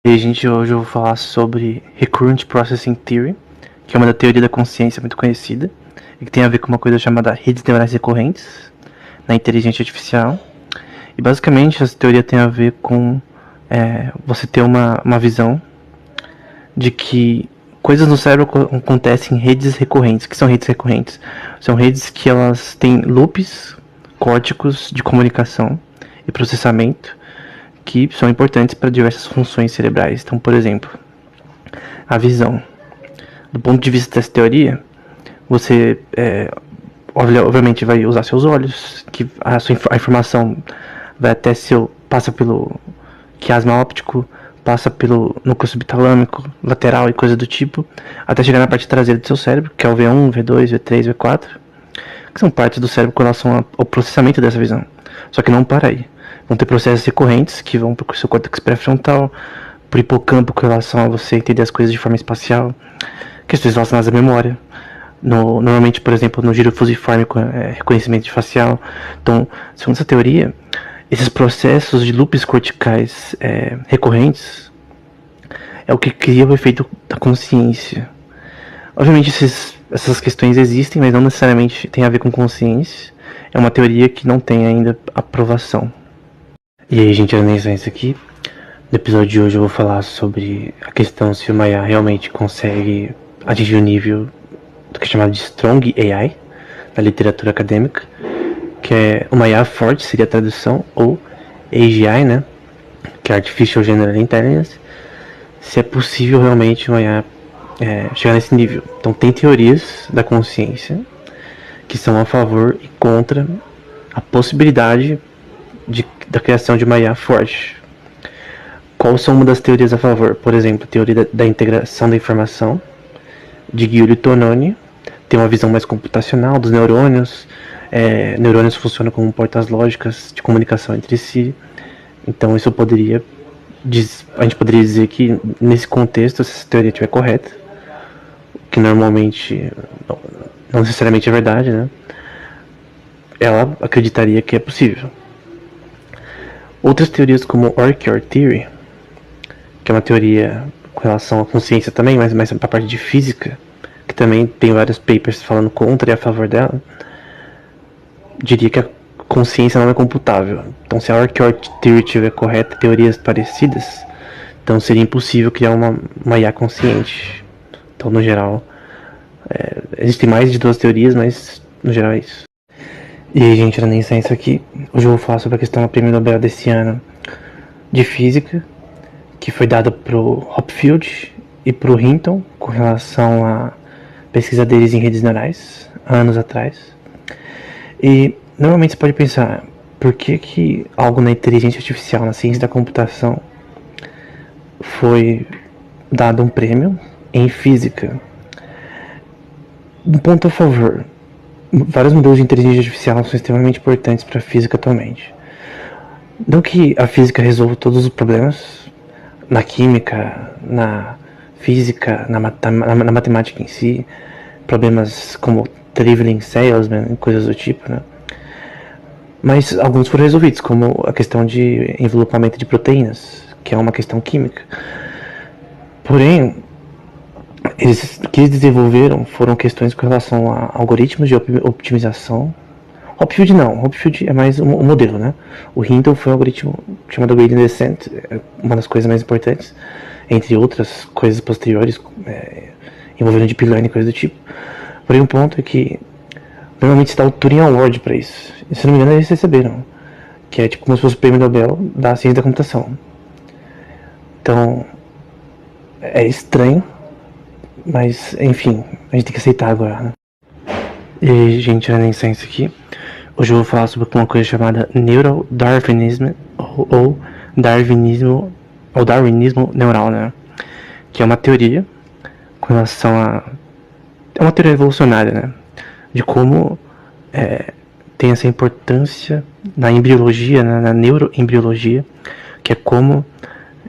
E hoje eu vou falar sobre Recurrent Processing Theory, que é uma teoria da consciência muito conhecida e que tem a ver com uma coisa chamada redes neurais recorrentes na inteligência artificial. E basicamente essa teoria tem a ver com você ter uma visão de que coisas no cérebro acontecem em redes recorrentes. O que são redes recorrentes? São redes que elas têm loops córticos de comunicação e processamento que são importantes para diversas funções cerebrais. Então, por exemplo, a visão. Do ponto de vista dessa teoria, você obviamente vai usar seus olhos, que a informação vai até passa pelo quiasma óptico, passa pelo núcleo subtalâmico, lateral e coisa do tipo, até chegar na parte traseira do seu cérebro, que é o V1, V2, V3, V4, que são partes do cérebro com relação ao processamento dessa visão. Só que não para aí. Vão ter processos recorrentes que vão para o seu córtex pré-frontal, para o hipocampo com relação a você entender as coisas de forma espacial, questões relacionadas à memória. Normalmente, por exemplo, no giro fusiforme, reconhecimento facial. Então, segundo essa teoria, esses processos de loops corticais recorrentes é o que cria o efeito da consciência. Obviamente, essas questões existem, mas não necessariamente tem a ver com consciência. É uma teoria que não tem ainda aprovação. E aí, gente, é isso aqui. No episódio de hoje eu vou falar sobre a questão se o Maya realmente consegue atingir o nível do que é chamado de Strong AI na literatura acadêmica, que é o Maya forte, seria a tradução, ou AGI, né, que é Artificial General Intelligence, se é possível realmente o Maya chegar nesse nível. Então tem teorias da consciência que são a favor e contra a possibilidade da criação de uma IA forte. Quais são uma das teorias a favor? Por exemplo, a teoria da integração da informação, de Giulio Tononi, tem uma visão mais computacional dos neurônios. Neurônios funcionam como portas lógicas de comunicação entre si. Então isso a gente poderia dizer que nesse contexto, se essa teoria estiver correta, que normalmente não necessariamente é verdade, né? Ela acreditaria que é possível. Outras teorias como Orchard Theory, que é uma teoria com relação à consciência também, mas mais para a parte de física, que também tem vários papers falando contra e a favor dela, diria que a consciência não é computável. Então, se a Orchard Theory estiver correta, teorias parecidas, então seria impossível criar uma IA consciente. Então, no geral, existem mais de duas teorias, mas no geral é isso. E aí, gente, era nem isso aqui. Hoje eu vou falar sobre a questão do prêmio Nobel desse ano de física, que foi dada pro Hopfield e pro Hinton com relação à pesquisa deles em redes neurais, anos atrás. E normalmente você pode pensar, por que algo na inteligência artificial, na ciência da computação, foi dado um prêmio em física? Um ponto a favor: vários modelos de inteligência artificial são extremamente importantes para a física atualmente. Não que a física resolva todos os problemas, na química, na física, na matemática em si, problemas como traveling salesman, coisas do tipo, né? Mas alguns foram resolvidos, como a questão de envelopamento de proteínas, que é uma questão química. Porém, o que eles desenvolveram foram questões com relação a algoritmos de optimização. Hopfield não, Hopfield é mais um modelo, né? O Hinton foi um algoritmo chamado Gradient Descent, uma das coisas mais importantes, entre outras coisas posteriores, envolvendo deep learning e coisas do tipo. Porém, um ponto é que normalmente se dá o Turing Award para isso. E, se não me engano, eles receberam, que é tipo como se fosse o prêmio Nobel da ciência da computação. Então, é estranho, mas enfim, a gente tem que aceitar agora, né? E aí, gente, era nem isso aqui. Hoje eu vou falar sobre uma coisa chamada Neurodarwinismo ou Darwinismo neural, né? Que é uma teoria com relação a... é uma teoria evolucionária, né? De como tem essa importância na embriologia, né? Na neuroembriologia, que é como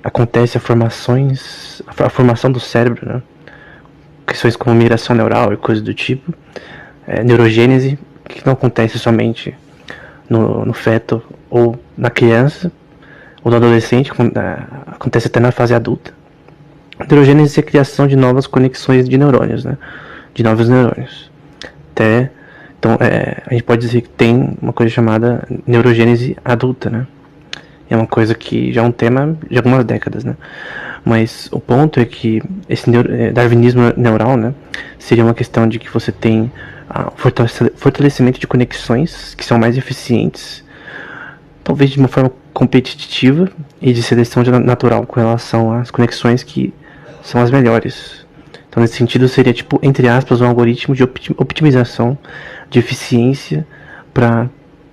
acontece a formação do cérebro, né? Questões como migração neural e coisas do tipo, neurogênese, que não acontece somente no feto ou na criança, ou do adolescente, acontece até na fase adulta. A neurogênese é a criação de novas conexões de neurônios, né? De novos neurônios. Então, a gente pode dizer que tem uma coisa chamada neurogênese adulta, né? É uma coisa que já é um tema de algumas décadas, né? Mas o ponto é que esse darwinismo neural, né, seria uma questão de que você tem fortalecimento de conexões que são mais eficientes, talvez de uma forma competitiva e de seleção natural com relação às conexões que são as melhores. Então, nesse sentido, seria, tipo, entre aspas, um algoritmo de optimização de eficiência para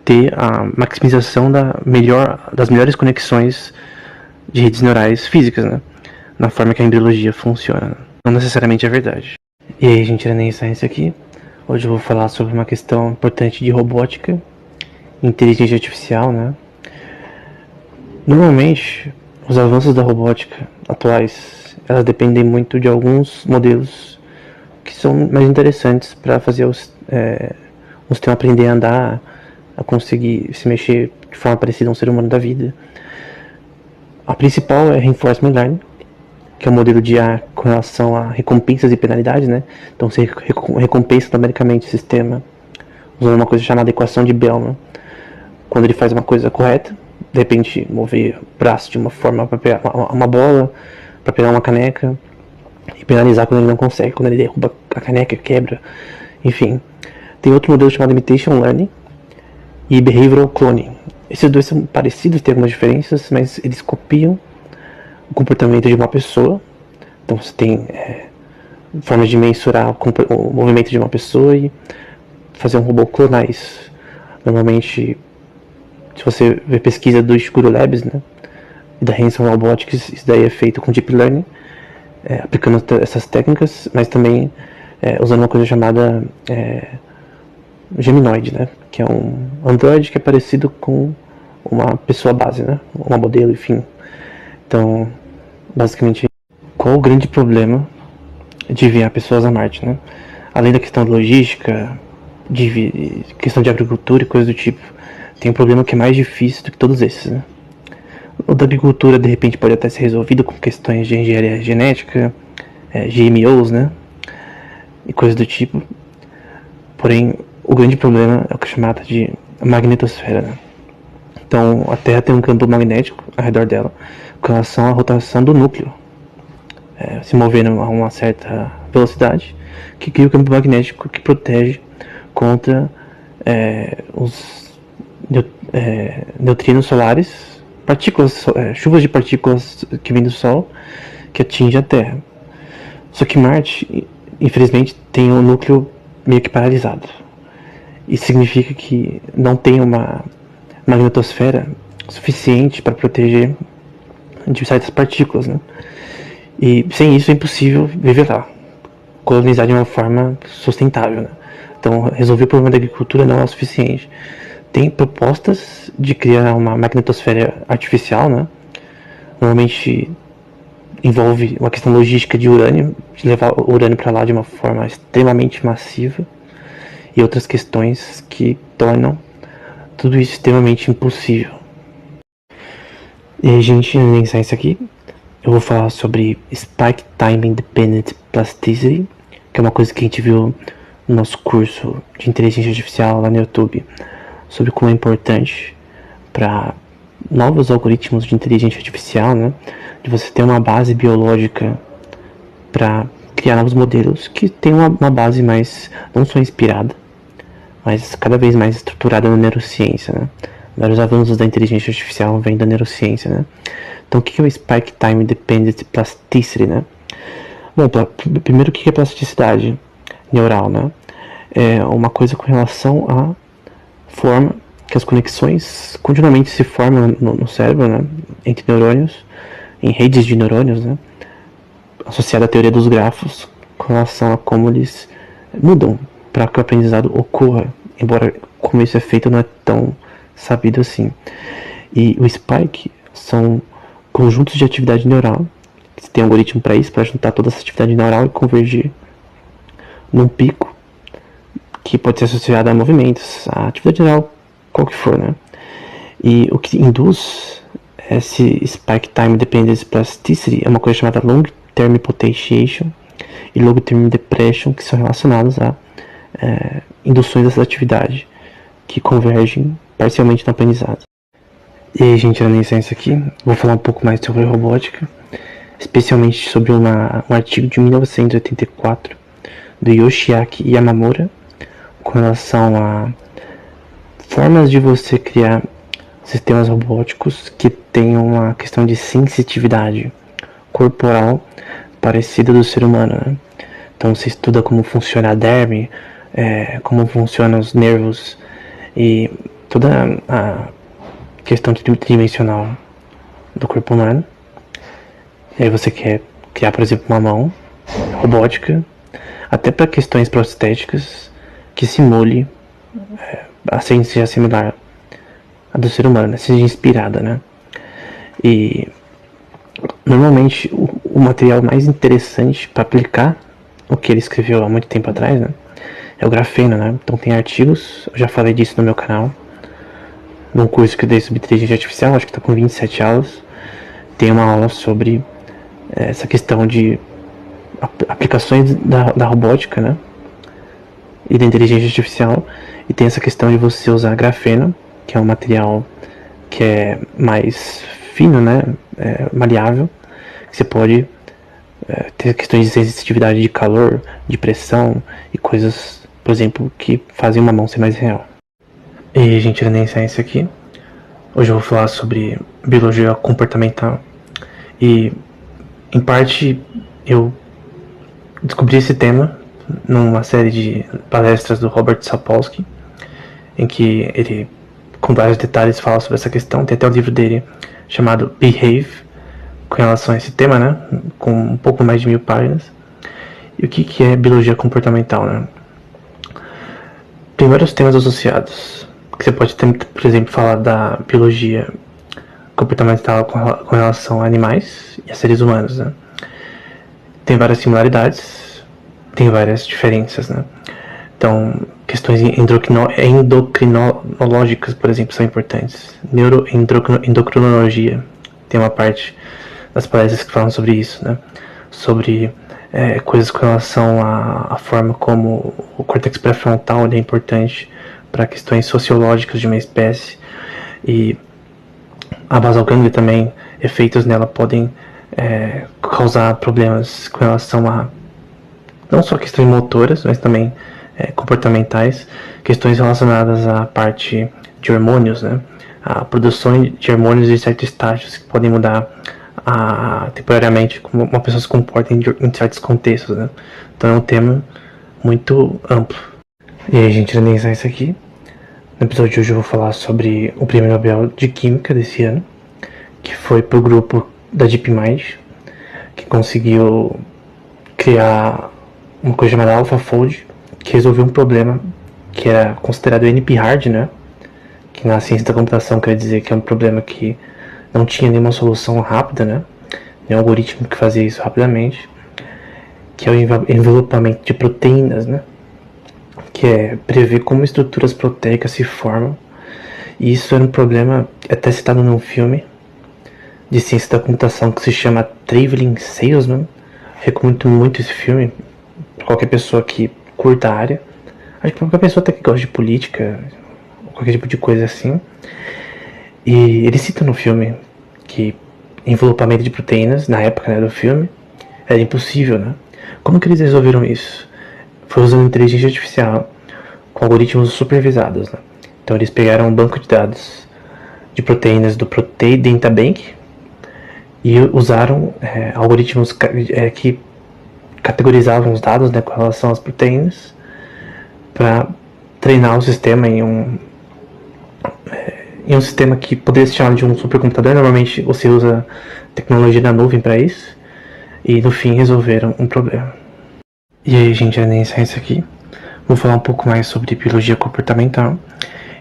ter a maximização das melhores conexões de redes neurais físicas, né? Na forma que a embriologia funciona. Não necessariamente é verdade. E aí, gente, Enem Science aqui. Hoje eu vou falar sobre uma questão importante de robótica e inteligência artificial, né? Normalmente, os avanços da robótica atuais, elas dependem muito de alguns modelos que são mais interessantes para fazer os sistemas aprender a andar, a conseguir se mexer de forma parecida a um ser humano da vida. A principal é Reinforcement Learning, que é um modelo de IA com relação a recompensas e penalidades, né? Então você recompensa numericamente o sistema usando uma coisa chamada equação de Bellman. Quando ele faz uma coisa correta, de repente mover o braço de uma forma para pegar uma bola, para pegar uma caneca, e penalizar quando ele não consegue, quando ele derruba a caneca, quebra, enfim. Tem outro modelo chamado Imitation Learning e Behavioral Cloning. Esses dois são parecidos, tem algumas diferenças, mas eles copiam o comportamento de uma pessoa. Então você tem formas de mensurar o movimento de uma pessoa e fazer um robô clonar isso. Normalmente, se você vê pesquisa do Escuro Labs, né, e da Hanson Robotics, isso daí é feito com Deep Learning, aplicando essas técnicas, mas também usando uma coisa chamada Geminoid, né, que é um Android que é parecido com uma pessoa base, né, uma modelo, enfim. Então, basicamente, qual o grande problema de enviar pessoas a Marte, né? Além da questão de logística, de questão de agricultura e coisas do tipo, tem um problema que é mais difícil do que todos esses, né? O da agricultura, de repente, pode até ser resolvido com questões de engenharia genética, GMOs, né? E coisas do tipo. Porém, o grande problema é o que é chamado de magnetosfera, né? Então, a Terra tem um campo magnético ao redor dela, com relação à rotação do núcleo, se movendo a uma certa velocidade, que cria o campo magnético que protege contra os neutrinos solares, partículas, chuvas de partículas que vêm do Sol, que atingem a Terra. Só que Marte, infelizmente, tem um núcleo meio que paralisado. Isso significa que não tem uma magnetosfera suficiente para proteger de certas partículas, né? E sem isso é impossível viver lá, colonizar de uma forma sustentável, né? Então, resolver o problema da agricultura não é o suficiente. Tem propostas de criar uma magnetosfera artificial, né? Normalmente envolve uma questão logística de urânio, de levar o urânio para lá de uma forma extremamente massiva, e outras questões que tornam tudo isso extremamente impossível. E aí, gente, nem sai isso aqui. Eu vou falar sobre Spike Time Independent Plasticity, que é uma coisa que a gente viu no nosso curso de inteligência artificial lá no YouTube, sobre como é importante para novos algoritmos de inteligência artificial, né, de você ter uma base biológica para criar novos modelos que tem uma base mais, não só inspirada, mas cada vez mais estruturada na neurociência, né? Vários avanços da inteligência artificial vêm da neurociência, né? Então, o que é o Spike Time Independent Plasticity, né? Bom, primeiro, o que é plasticidade neural, né? É uma coisa com relação à forma que as conexões continuamente se formam no cérebro, né? Entre neurônios, em redes de neurônios, né? Associada à teoria dos grafos, com relação a como eles mudam para que o aprendizado ocorra, embora como isso é feito não é tão sabido assim. E o Spike são conjuntos de atividade neural, que tem um algoritmo para isso, para juntar toda essa atividade neural e convergir num pico que pode ser associado a movimentos, a atividade neural, qual que for, né? E o que induz Esse Spike Time Dependence Plasticity é uma coisa chamada Long Term Potentiation e Long Term Depression, que são relacionados a induções dessa atividade que convergem parcialmente no aprendizado. E aí, gente, na licença aqui, vou falar um pouco mais sobre robótica, especialmente sobre um artigo de 1984 do Yoshiaki Yamamura com relação a formas de você criar sistemas robóticos que tenham uma questão de sensitividade corporal parecida do ser humano, né? Então você estuda como funciona a derme, como funcionam os nervos e toda a questão tridimensional do corpo humano. E aí você quer criar, por exemplo, uma mão robótica, até para questões prostéticas, que simule seja similar à do ser humano, né? Seja inspirada, né? E normalmente o material mais interessante para aplicar o que ele escreveu há muito tempo atrás, né, é o grafeno, né? Então tem artigos, eu já falei disso no meu canal, num curso que eu dei sobre inteligência artificial, acho que está com 27 aulas, tem uma aula sobre essa questão de aplicações da robótica, né, e da inteligência artificial, e tem essa questão de você usar grafeno, que é um material que é mais fino, né, maleável, que você pode ter questões de sensitividade de calor, de pressão e coisas, por exemplo, que fazem uma mão ser mais real. E, gente, na ciência aqui, hoje eu vou falar sobre biologia comportamental e, em parte, eu descobri esse tema numa série de palestras do Robert Sapolsky, em que ele, com vários detalhes, fala sobre essa questão. Tem até o livro dele chamado Behave, com relação a esse tema, né, com um pouco mais de 1000 páginas. E o que é biologia comportamental, né? Tem vários temas associados, que você pode ter, por exemplo, falar da biologia comportamental com relação a animais e a seres humanos, né? Tem várias similaridades, tem várias diferenças, né? Então, questões endocrinológicas, por exemplo, são importantes. Endocrinologia tem uma parte das palestras que falam sobre isso, né? Sobre coisas com relação à forma como o córtex pré-frontal é importante para questões sociológicas de uma espécie, e a basal ganglia também, efeitos nela podem causar problemas com relação a não só questões motoras, mas também comportamentais, questões relacionadas à parte de hormônios, né? A produção de hormônios em certos estágios que podem mudar temporariamente como uma pessoa se comporta em certos contextos, né? Então é um tema muito amplo. E aí, gente, analisar isso aqui. No episódio de hoje eu vou falar sobre o Prêmio Nobel de Química desse ano, que foi pro grupo da DeepMind, que conseguiu criar uma coisa chamada AlphaFold, que resolveu um problema que era considerado NP-hard, né? Que na ciência da computação quer dizer que é um problema que não tinha nenhuma solução rápida, né? Nenhum algoritmo que fazia isso rapidamente, que é o envelopamento de proteínas, né? Que é prever como estruturas proteicas se formam. E isso era um problema até citado num filme de ciência da computação que se chama Traveling Salesman. Recomendo muito esse filme para qualquer pessoa que curta a área. Acho que para qualquer pessoa até que gosta de política, qualquer tipo de coisa assim. E ele cita no filme que envelopamento de proteínas, na época, né, do filme, era impossível, né? Como que eles resolveram isso? Foi usando inteligência artificial com algoritmos supervisados, né? Então eles pegaram um banco de dados de proteínas do Protein Data Bank e usaram algoritmos que categorizavam os dados, né, com relação às proteínas para treinar o sistema em um sistema que poderia se chamar de um supercomputador. Normalmente você usa tecnologia da nuvem para isso, e no fim resolveram um problema. E aí, gente, é ciência aqui. Vou falar um pouco mais sobre biologia comportamental,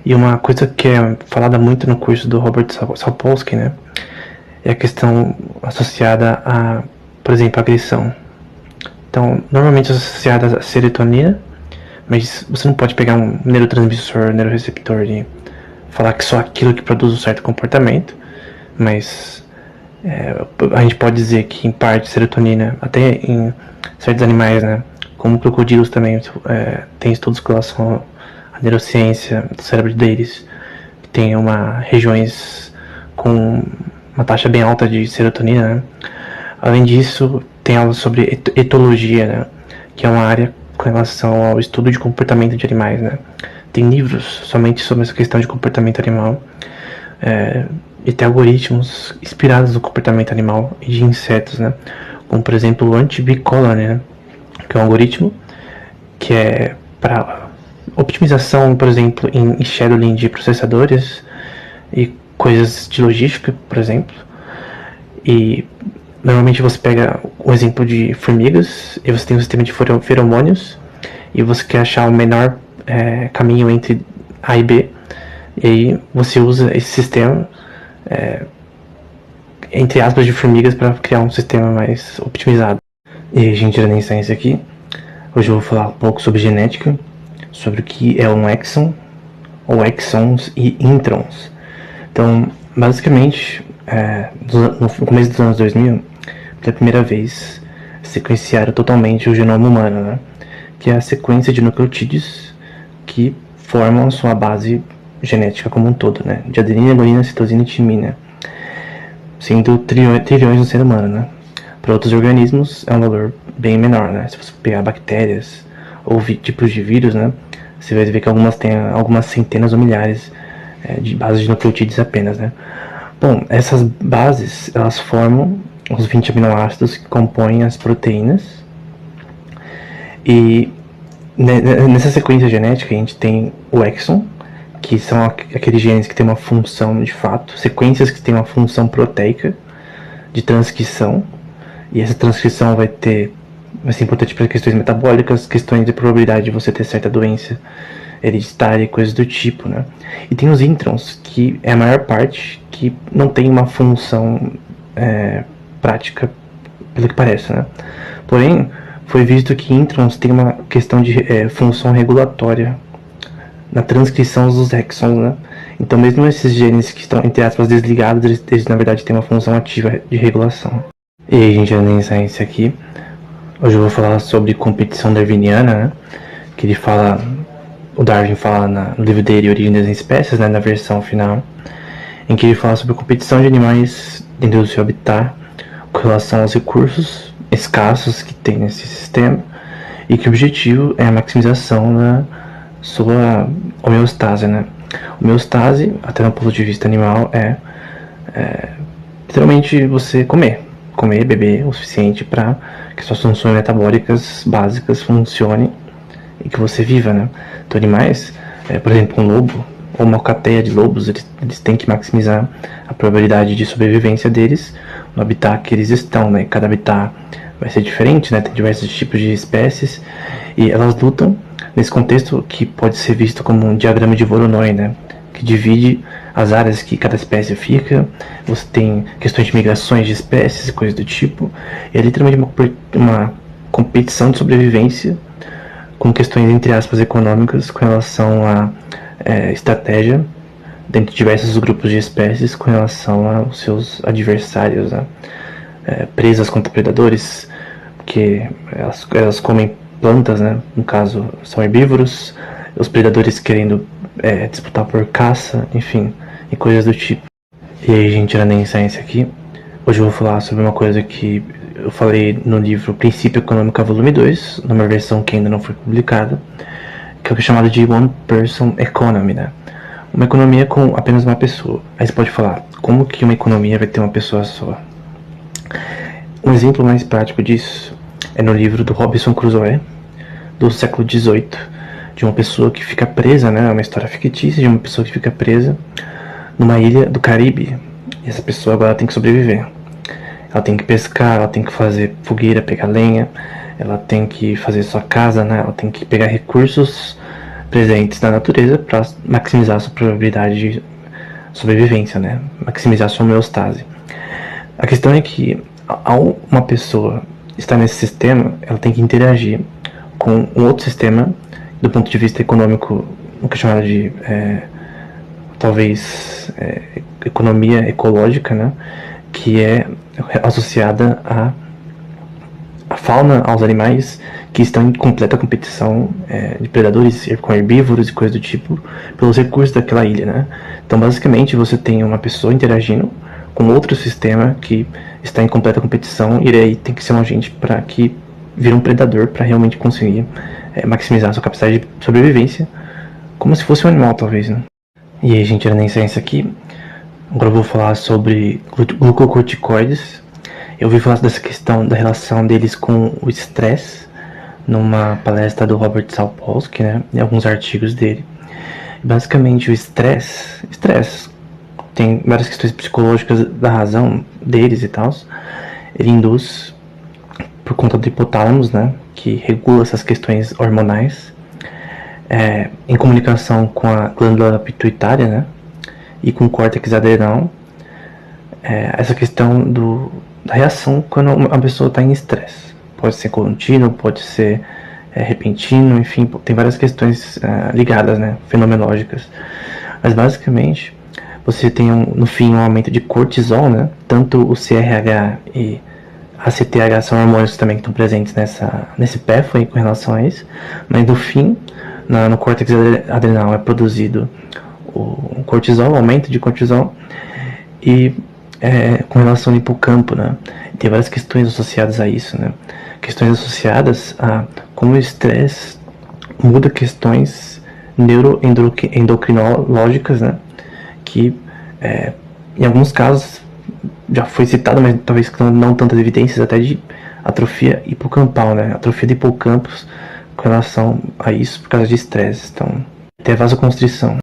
e uma coisa que é falada muito no curso do Robert Sapolsky, né, é a questão associada a, por exemplo, agressão. Então, normalmente associada a serotonina, mas você não pode pegar um neurotransmissor, neuroreceptor e falar que só aquilo que produz um certo comportamento, mas a gente pode dizer que em parte serotonina, até em certos animais, né, como crocodilos também, tem estudos com relação à neurociência do cérebro deles, que tem regiões com uma taxa bem alta de serotonina, né? Além disso, tem aula sobre etologia, né, que é uma área com relação ao estudo de comportamento de animais, né? Tem livros somente sobre essa questão de comportamento animal, e tem algoritmos inspirados no comportamento animal e de insetos, né? Como, por exemplo, o anti-bee colony, né? Que é um algoritmo que é para optimização, por exemplo, em scheduling de processadores e coisas de logística, por exemplo. E normalmente você pega o exemplo de formigas e você tem um sistema de feromônios e você quer achar o menor caminho entre A e B, e aí você usa esse sistema entre aspas de formigas para criar um sistema mais optimizado. E aí, gente, era nem ciência aqui. Hoje eu vou falar um pouco sobre genética, sobre o que é um exon, ou exons e introns. Então, basicamente, no começo dos anos 2000, pela primeira vez, sequenciaram totalmente o genoma humano, né? Que é a sequência de nucleotídeos que formam sua base genética como um todo, né? De adenina, guanina, citosina e timina, sendo trilhões no ser humano, né? Para outros organismos é um valor bem menor, né? Se você pegar bactérias ou tipos de vírus, né? Você vai ver que algumas têm algumas centenas ou milhares de bases de nucleotídeos apenas, né? Bom, essas bases, elas formam os 20 aminoácidos que compõem as proteínas. E nessa sequência genética a gente tem o exon, que são aqueles genes que têm uma função de fato, sequências que têm uma função proteica de transcrição, e essa transcrição vai ser importante para questões metabólicas, questões de probabilidade de você ter certa doença hereditária e coisas do tipo, né? E tem os introns, que é a maior parte que não tem uma função prática, pelo que parece, né? Porém, foi visto que introns tem uma questão de função regulatória na transcrição dos exons, né? Então, mesmo esses genes que estão, entre aspas, desligados, eles na verdade têm uma função ativa de regulação. E aí, gente, eu nem ciência aqui. Hoje eu vou falar sobre competição darwiniana, né? Que o Darwin fala no livro dele, Origem das Espécies, né? Na versão final, em que ele fala sobre a competição de animais dentro do seu habitat, com relação aos recursos escassos que tem nesse sistema, e que o objetivo é a maximização da sua homeostase, né? Homeostase, até no ponto de vista animal, literalmente você comer, beber o suficiente para que suas funções metabólicas básicas funcionem e que você viva, né? Então, animais, por exemplo, um lobo ou uma alcateia de lobos, eles têm que maximizar a probabilidade de sobrevivência deles no habitat que eles estão, né? Cada habitat vai ser diferente, né? Tem diversos tipos de espécies e elas lutam nesse contexto que pode ser visto como um diagrama de Voronoi, né? Que divide as áreas que cada espécie fica. Você tem questões de migrações de espécies e coisas do tipo. E é literalmente uma competição de sobrevivência com questões, entre aspas, econômicas com relação à estratégia dentro de diversos grupos de espécies com relação aos seus adversários, né? Presas contra predadores, porque elas comem plantas, né? No caso, são herbívoros, os predadores querendo disputar por caça, enfim, e coisas do tipo. E aí, gente, era nem ciência aqui. Hoje eu vou falar sobre uma coisa que eu falei no livro Princípio Econômica Volume 2, numa versão que ainda não foi publicada, que é o chamado de One Person Economy, né? Uma economia com apenas uma pessoa. Aí você pode falar, como que uma economia vai ter uma pessoa só? Um exemplo mais prático disso é no livro do Robinson Crusoe, do século XVIII, de uma pessoa que fica presa, né? É uma história fictícia de uma pessoa que fica presa numa ilha do Caribe. E essa pessoa agora tem que sobreviver. Ela tem que pescar, ela tem que fazer fogueira, pegar lenha, ela tem que fazer sua casa, né? Ela tem que pegar recursos presentes na natureza para maximizar sua probabilidade de sobrevivência, né? Maximizar sua homeostase. A questão é que ao uma pessoa estar nesse sistema, ela tem que interagir com um outro sistema do ponto de vista econômico, o que é chamado de talvez economia ecológica, né, que é associada à fauna, aos animais que estão em completa competição de predadores com herbívoros e coisas do tipo, pelos recursos daquela ilha, né? Então, basicamente, você tem uma pessoa interagindo com outro sistema que está em completa competição e aí tem que ser um agente para que vire um predador para realmente conseguir maximizar a sua capacidade de sobrevivência, como se fosse um animal, talvez, né? E aí, gente, era nem ciência aqui. Agora eu vou falar sobre glucocorticoides. Eu ouvi falar dessa questão da relação deles com o estresse numa palestra do Robert Sapolsky, né, em alguns artigos dele. Basicamente, o estresse tem várias questões psicológicas da razão deles e tal. Ele induz por conta do hipotálamo, né, que regula essas questões hormonais, em comunicação com a glândula pituitária, né, e com o córtex adrenal. Essa questão da reação quando uma pessoa está em estresse. Pode ser contínuo, pode ser repentino, enfim, tem várias questões ligadas, né, fenomenológicas. Mas basicamente, você tem no fim um aumento de cortisol, né, tanto o CRH e a CTH são hormônios também que estão presentes nesse pathway com relação a isso, mas no fim, no córtex adrenal é produzido o cortisol, o aumento de cortisol, e com relação ao hipocampo, né? Tem várias questões associadas a isso, né? Questões associadas a como o estresse muda questões neuroendocrinológicas, né? Que em alguns casos já foi citado, mas talvez não tantas evidências, até de atrofia hipocampal, né? Atrofia de hipocampos com relação a isso por causa de estresse. Então, até vasoconstrição.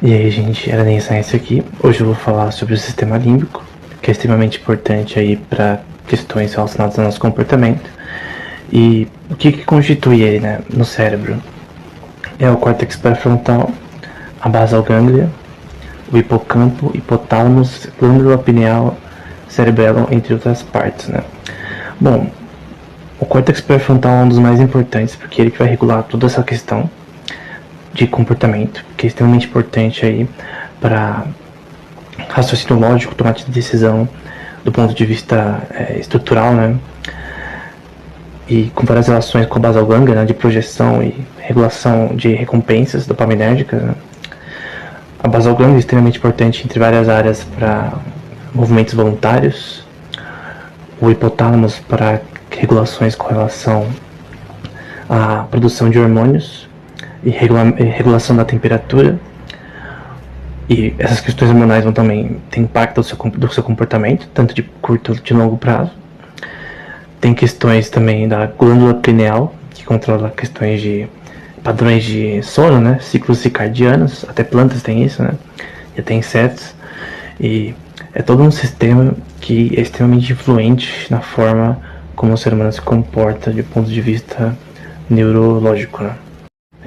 E aí, gente, era nem ciência aqui. Hoje eu vou falar sobre o sistema límbico, que é extremamente importante aí para questões relacionadas ao nosso comportamento. E o que constitui ele, né, no cérebro? É o córtex pré-frontal, a basal ganglia, o hipocampo, hipotálamos, glândula pineal, cerebelo, entre outras partes, né? Bom, o córtex pré-frontal é um dos mais importantes, porque ele que vai regular toda essa questão de comportamento, que é extremamente importante aí para raciocínio lógico, tomate de decisão do ponto de vista estrutural, né? E com várias relações com a basal ganglia, né, de projeção e regulação de recompensas dopaminérgicas, né? A basal ganglia é extremamente importante entre várias áreas para movimentos voluntários, o hipotálamo para regulações com relação à produção de hormônios e regulação da temperatura. E essas questões hormonais vão também ter impacto do seu comportamento, tanto de curto e de longo prazo. Tem questões também da glândula pineal, que controla questões de padrões de sono, né, ciclos circadianos, até plantas têm isso, né, e até insetos. E é todo um sistema que é extremamente influente na forma como o ser humano se comporta de ponto de vista neurológico, né.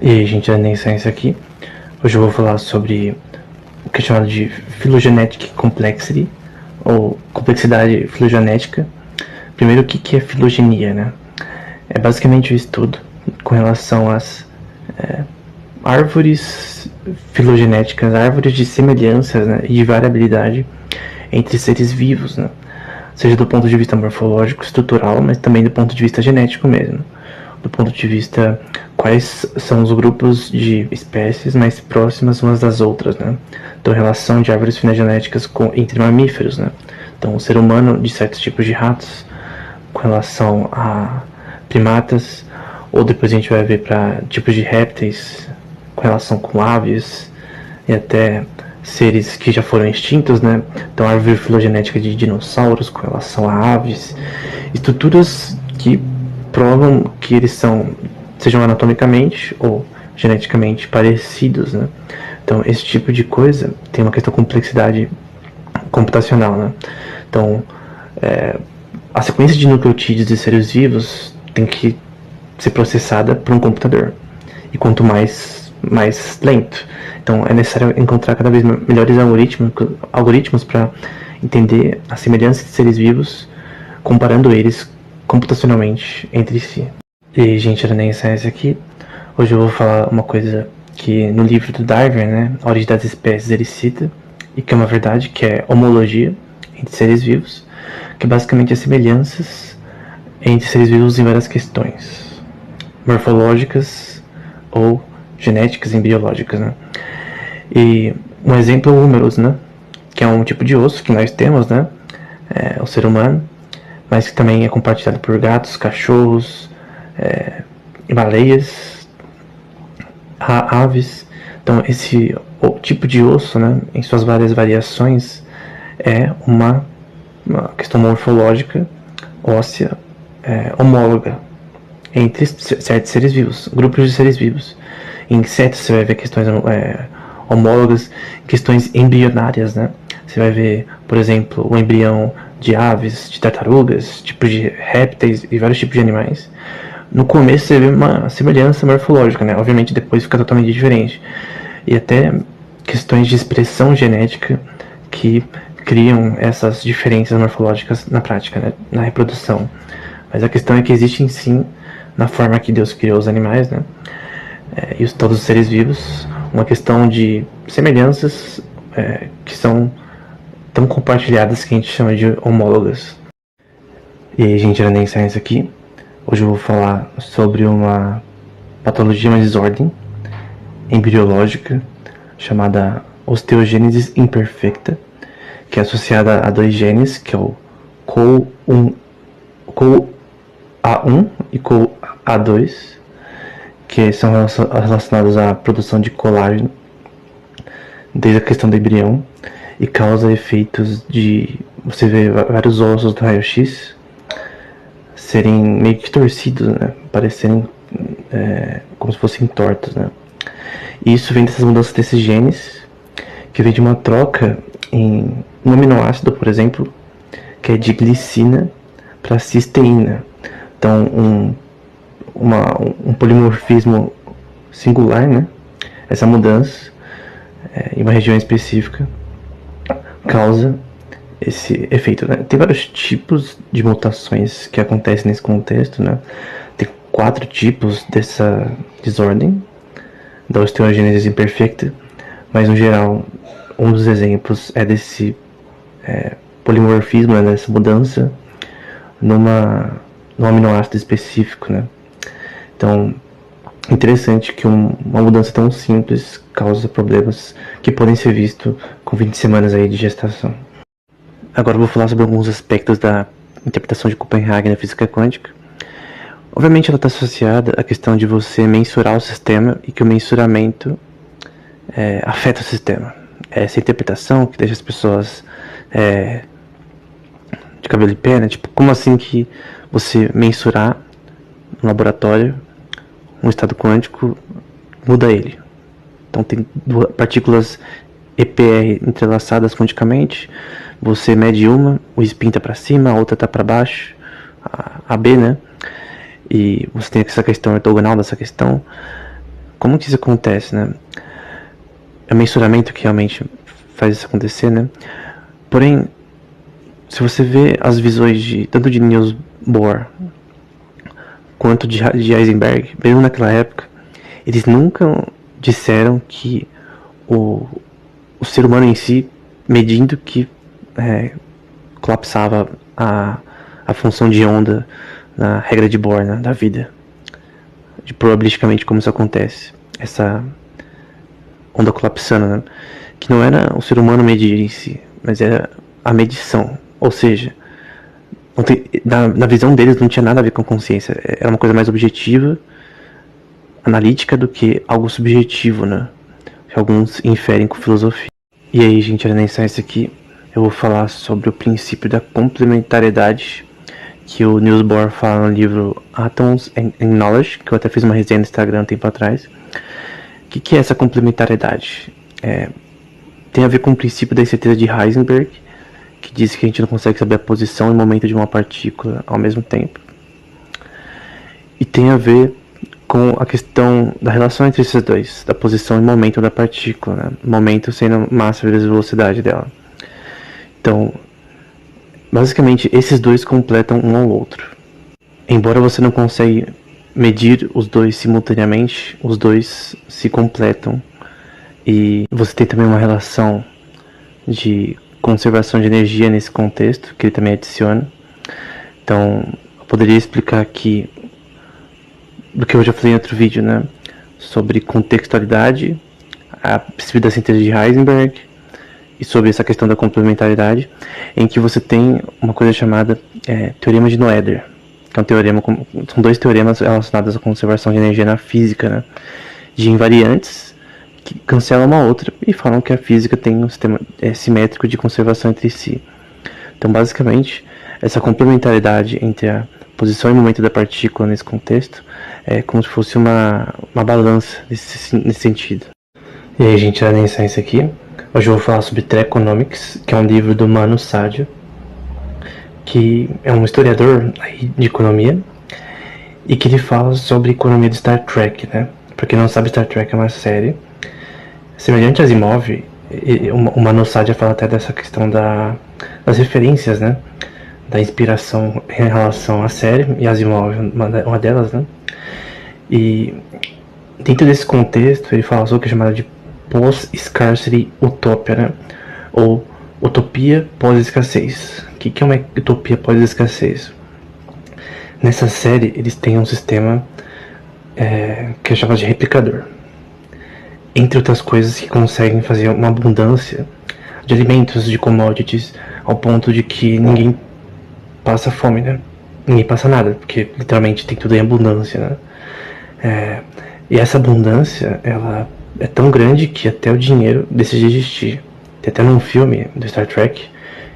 E aí, gente, a nem ciência aqui. Hoje eu vou falar sobre o que é chamado de phylogenetic complexity, ou complexidade filogenética. Primeiro, o que é filogenia, né? É basicamente o estudo com relação às árvores filogenéticas, árvores de semelhanças, né, e de variabilidade entre seres vivos, né? Seja do ponto de vista morfológico, estrutural, mas também do ponto de vista genético mesmo. Do ponto de vista quais são os grupos de espécies mais próximas umas das outras, né? Então, relação de árvores filogenéticas entre mamíferos, né? Então, o ser humano de certos tipos de ratos com relação a primatas, ou depois a gente vai ver para tipos de répteis com relação com aves e até seres que já foram extintos, né? Então, árvore filogenética de dinossauros com relação a aves, estruturas que provam que eles sejam anatomicamente ou geneticamente parecidos, né? Então, esse tipo de coisa tem uma questão de complexidade computacional, né? Então, a sequência de nucleotídeos de seres vivos tem que ser processada por um computador. E quanto mais lento. Então, é necessário encontrar cada vez melhores algoritmos para entender a semelhança de seres vivos, comparando eles computacionalmente entre si. E, gente, era nem ciência aqui. Hoje eu vou falar uma coisa que no livro do Darwin, né, A Origem das Espécies, ele cita, e que é uma verdade, que é homologia entre seres vivos, que basicamente é semelhanças entre seres vivos em várias questões morfológicas ou genéticas e biológicas, né? E um exemplo é o húmerus, né? Que é um tipo de osso que nós temos, né? O ser humano, mas que também é compartilhado por gatos, cachorros, baleias, aves. Então esse tipo de osso, né, em suas várias variações, é uma questão morfológica óssea homóloga entre certos seres vivos, grupos de seres vivos. Em insetos você vai ver questões homólogas, questões embrionárias, né? Você vai ver, por exemplo, o embrião de aves, de tartarugas, tipos de répteis e vários tipos de animais. No começo você vê uma semelhança morfológica, né? Obviamente depois fica totalmente diferente. E até questões de expressão genética que criam essas diferenças morfológicas na prática, né? Na reprodução. Mas a questão é que existem sim, na forma que Deus criou os animais, né? E todos os seres vivos, uma questão de semelhanças que são tão compartilhadas que a gente chama de homólogas. E aí, gente, era nem science aqui. Hoje eu vou falar sobre uma patologia, uma desordem embriológica chamada osteogênese imperfecta, que é associada a dois genes, que é o COL1 e COA2, que são relacionados à produção de colágeno desde a questão do embrião e causa efeitos de você vê vários ossos do raio-x serem meio que torcidos, né? Parecerem como se fossem tortos, né? E isso vem dessas mudanças desses genes, que vem de uma troca em um aminoácido, por exemplo, que é de glicina para cisteína. Então, um polimorfismo singular, né? Essa mudança em uma região específica causa esse efeito, né? Tem vários tipos de mutações que acontecem nesse contexto, né? Tem 4 tipos dessa desordem da osteogênese imperfecta, mas no geral um dos exemplos é desse polimorfismo, né? Dessa mudança num aminoácido específico, né? Então, interessante que uma mudança tão simples causa problemas que podem ser vistos com 20 semanas aí de gestação. Agora eu vou falar sobre alguns aspectos da interpretação de Copenhague na física quântica. Obviamente ela está associada à questão de você mensurar o sistema e que o mensuramento afeta o sistema. Essa interpretação que deixa as pessoas de cabelo em pé, né? Tipo, como assim que você mensurar no laboratório um estado quântico muda ele? Então tem duas partículas EPR entrelaçadas quanticamente, você mede uma, o spin tá para cima, a outra tá para baixo, a B, né? E você tem essa questão ortogonal dessa questão. Como que isso acontece, né? É o mensuramento que realmente faz isso acontecer, né? Porém, se você vê as visões tanto de Niels Bohr quanto de Heisenberg, mesmo naquela época, eles nunca disseram que o ser humano em si, medindo que colapsava a função de onda na regra de Bohr, né, da vida, de probabilisticamente como isso acontece, essa onda colapsando, né, que não era o ser humano medir em si, mas era a medição, ou seja, na visão deles não tinha nada a ver com consciência, era uma coisa mais objetiva, analítica, do que algo subjetivo, né, que alguns inferem com filosofia. E aí, gente, era nem isso aqui, eu vou falar sobre o princípio da complementariedade que o Niels Bohr fala no livro Atoms and Knowledge, que eu até fiz uma resenha no Instagram um tempo atrás. O que é essa complementariedade? Tem a ver com o princípio da incerteza de Heisenberg, que diz que a gente não consegue saber a posição e o momento de uma partícula ao mesmo tempo. E tem a ver com a questão da relação entre esses dois, da posição e momento da partícula, né? Momento sendo massa vezes velocidade dela. Então, basicamente, esses dois completam um ao outro. Embora você não consiga medir os dois simultaneamente, os dois se completam. E você tem também uma relação de conservação de energia nesse contexto, que ele também adiciona. Então, eu poderia explicar aqui do que eu já falei em outro vídeo, né? Sobre contextualidade, a princípio da síntese de Heisenberg, e sobre essa questão da complementaridade, em que você tem uma coisa chamada teorema de Noether, que é um teorema, são dois teoremas relacionados à conservação de energia na física, né? De invariantes que cancelam uma outra e falam que a física tem um sistema simétrico de conservação entre si. Então, basicamente, essa complementaridade entre a posição e momento da partícula nesse contexto é como se fosse uma balança nesse sentido. E aí, gente, era nem isso aqui. Hoje eu vou falar sobre Treconomics, que é um livro do Manu Sadio, que é um historiador de economia, e que ele fala sobre economia de Star Trek, né? Pra quem não sabe, Star Trek é uma série semelhante a Asimov. O Manu Sadia fala até dessa questão das referências, né? Da inspiração em relação à série, e Asimov uma delas, né? E dentro desse contexto, ele fala sobre o que é chamado de post-scarcity utopia, né? Ou utopia pós-escassez. O que é uma utopia pós-escassez? Nessa série, eles têm um sistema que é chamado de replicador. Entre outras coisas, que conseguem fazer uma abundância de alimentos, de commodities, ao ponto de que ninguém passa fome, né? Ninguém passa nada, porque literalmente tem tudo em abundância, né? E essa abundância, ela é tão grande que até o dinheiro decide existir. Tem até num filme do Star Trek,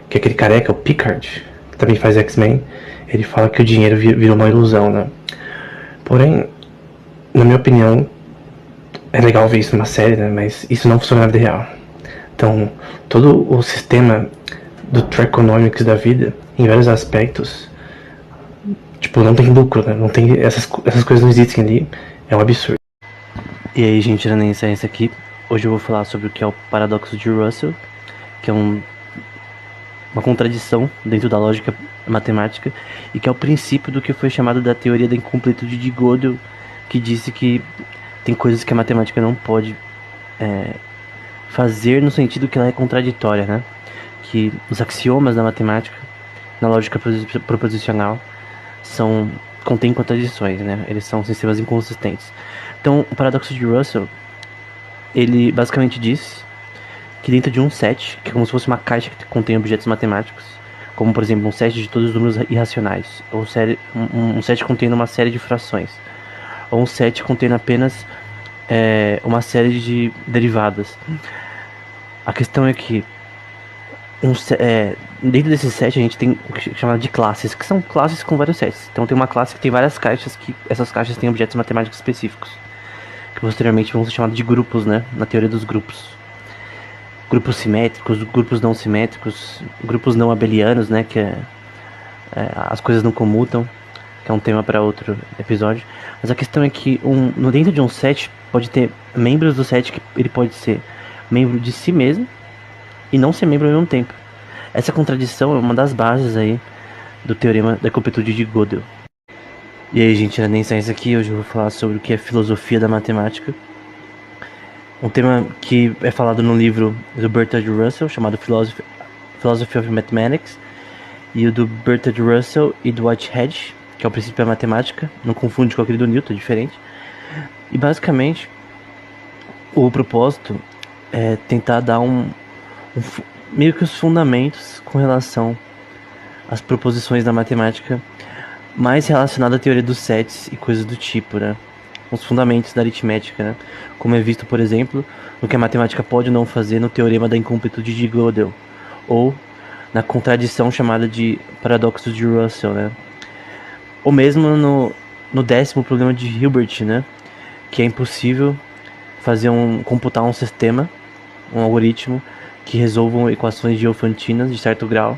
que é aquele careca, o Picard, que também faz X-Men, ele fala que o dinheiro virou uma ilusão, né? Porém, na minha opinião, é legal ver isso numa série, né? Mas isso não funciona na vida real. Então, todo o sistema do Treconomics da vida, em vários aspectos, tipo, não tem lucro, né? Não tem, essas coisas não existem ali. É um absurdo. E aí, gente, era nem isso aqui. Hoje eu vou falar sobre o que é o paradoxo de Russell, que é uma contradição dentro da lógica matemática, e que é o princípio do que foi chamado da teoria da incompletude de Gödel, que disse que tem coisas que a matemática não pode fazer, no sentido que ela é contraditória, né? Que os axiomas da matemática, na lógica proposicional, contêm contradições, né? Eles são sistemas inconsistentes. Então, o paradoxo de Russell, ele basicamente diz que dentro de um set, que é como se fosse uma caixa que contém objetos matemáticos, como por exemplo um set de todos os números irracionais, ou um set contendo uma série de frações, ou um set contendo apenas uma série de derivadas. A questão é que dentro desse set a gente tem o que é chamado de classes, que são classes com vários sets. Então tem uma classe que tem várias caixas, que essas caixas têm objetos matemáticos específicos, que posteriormente vão ser chamados de grupos, né? Na teoria dos grupos. Grupos simétricos, grupos não simétricos, grupos não abelianos, né? Que as coisas não comutam, que é um tema para outro episódio. Mas a questão é que dentro de um set pode ter membros do set que ele pode ser membro de si mesmo e não ser membro ao mesmo tempo. Essa contradição é uma das bases aí do teorema da completude de Gödel. E aí, gente, era nem isso aqui. Hoje eu vou falar sobre o que é filosofia da matemática. Um tema que é falado no livro do Bertrand Russell, chamado Philosophy of Mathematics, e o do Bertrand Russell e do Whitehead, que é o princípio da matemática. Não confunde com aquele do Newton, é diferente. E basicamente, o propósito é tentar dar meio que os fundamentos com relação às proposições da matemática, mais relacionado à teoria dos sets e coisas do tipo, né? Os fundamentos da aritmética, né? Como é visto, por exemplo, no que a matemática pode ou não fazer no teorema da incompletude de Gödel, ou na contradição chamada de paradoxo de Russell, né? Ou mesmo no 10º problema de Hilbert, né? Que é impossível computar um sistema, um algoritmo, que resolvam equações diofantinas de certo grau,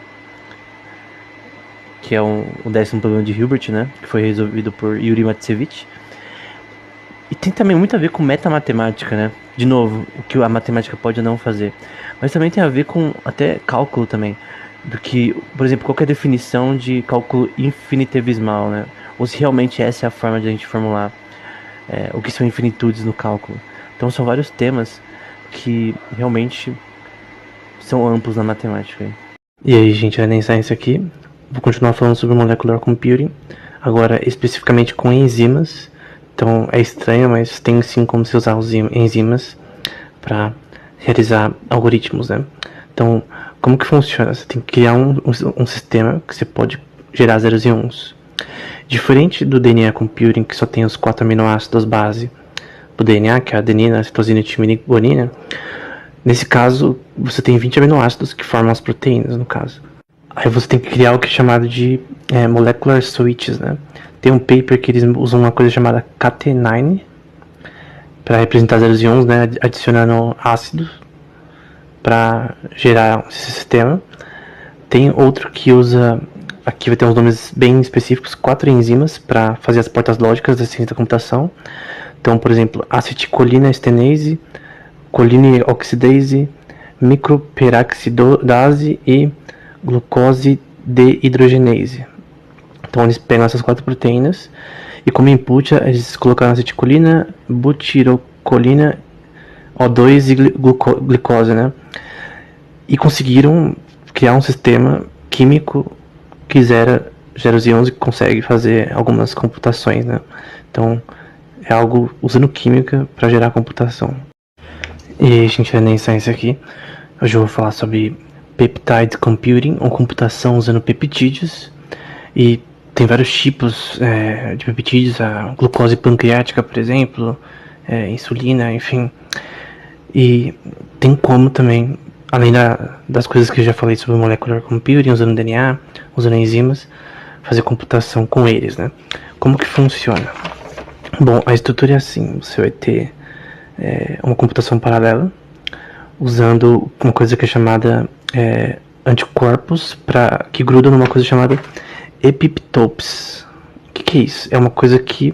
que é o 10º problema de Hilbert, né? Que foi resolvido por Yuri Matsevich. E tem também muito a ver com metamatemática, né? De novo, o que a matemática pode não fazer. Mas também tem a ver com até cálculo também. Do que, por exemplo, qual que é a definição de cálculo infinitesimal, né? Ou se realmente essa é a forma de a gente formular o que são infinitudes no cálculo. Então são vários temas que realmente são amplos na matemática. E aí, gente, vai iniciar isso aqui. Vou continuar falando sobre Molecular Computing, agora especificamente com enzimas. Então é estranho, mas tem sim como se usar os enzimas para realizar algoritmos, né? Então, como que funciona? Você tem que criar um sistema que você pode gerar zeros e uns. Diferente do DNA Computing, que só tem os 4 aminoácidos base do DNA, que é a adenina, citosina, timina e guanina, nesse caso, você tem 20 aminoácidos que formam as proteínas, no caso. Aí você tem que criar o que é chamado de molecular switches, né? Tem um paper que eles usam uma coisa chamada Cat9 para representar zeros e uns, né? Adicionando ácidos para gerar esse sistema. Tem outro que usa, aqui vai ter uns nomes bem específicos, 4 enzimas para fazer as portas lógicas da ciência da computação. Então, por exemplo, acetilcolina estenase, choline oxidase, microperaxidase e glucose dehidrogenase. Então eles pegam essas 4 proteínas e como input eles colocaram acetilcolina, butirocolina, O2 e glicose, né? E conseguiram criar um sistema químico que zera zeros e uns e consegue fazer algumas computações, né? Então é algo usando química para gerar computação. E a gente vai iniciar isso aqui. Hoje eu vou falar sobre Peptide Computing, ou computação usando peptídeos. E tem vários tipos de peptídeos, a glucose pancreática, por exemplo, insulina, enfim. E tem como também, além das coisas que eu já falei sobre molecular computing, usando DNA, usando enzimas, fazer computação com eles, né? Como que funciona? Bom, a estrutura é assim, você vai ter uma computação paralela, usando uma coisa que é chamada anticorpos que grudam numa coisa chamada epitopes. O que é isso? É uma coisa que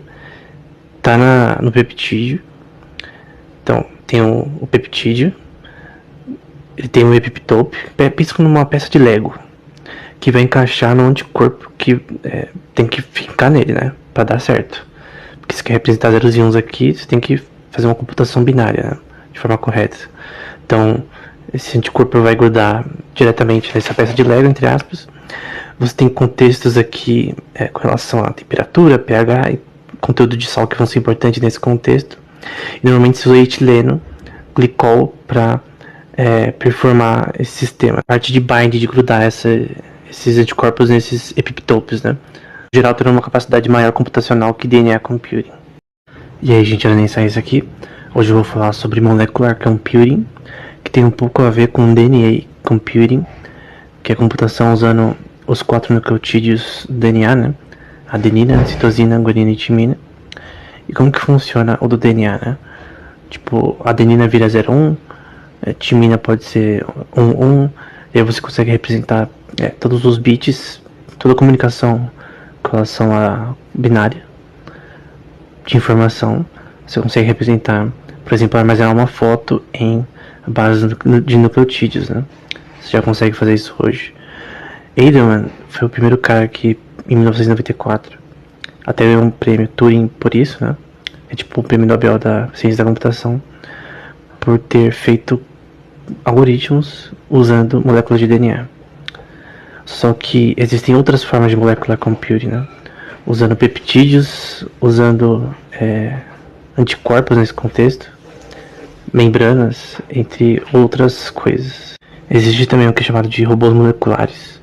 está no peptídeo. Então, tem o peptídeo, ele tem um epitope, pensa numa peça de Lego, que vai encaixar no anticorpo que tem que ficar nele, né? Para dar certo. Porque se quer representar zeros e uns aqui, você tem que fazer uma computação binária, né? De forma correta. Então, esse anticorpo vai grudar diretamente nessa peça de Lego, entre aspas. Você tem contextos aqui com relação à temperatura, pH e conteúdo de sal que vão ser importantes nesse contexto. E normalmente se usa etileno, glicol para performar esse sistema. A parte de bind, de grudar esses anticorpos nesses epitopes, né? Em geral, tem uma capacidade maior computacional que DNA Computing. E aí, gente, vai iniciar isso aqui. Hoje eu vou falar sobre Molecular Computing, que tem um pouco a ver com DNA Computing, que é computação usando os 4 nucleotídeos do DNA, né? Adenina, citosina, guanina e timina. E como que funciona o do DNA, né? Tipo, a adenina vira 01, timina pode ser 11, e aí você consegue representar todos os bits, toda a comunicação com relação à binária de informação. Você consegue representar, por exemplo, armazenar uma foto em base de nucleotídeos, né? Você já consegue fazer isso hoje. Edelman foi o primeiro cara que, em 1994, até ganhou um prêmio Turing por isso, né? É tipo o prêmio Nobel da ciência da computação, por ter feito algoritmos usando moléculas de DNA. Só que existem outras formas de molecular computing, né? Usando peptídeos, usando anticorpos nesse contexto, membranas, entre outras coisas. Existe também o que é chamado de robôs moleculares,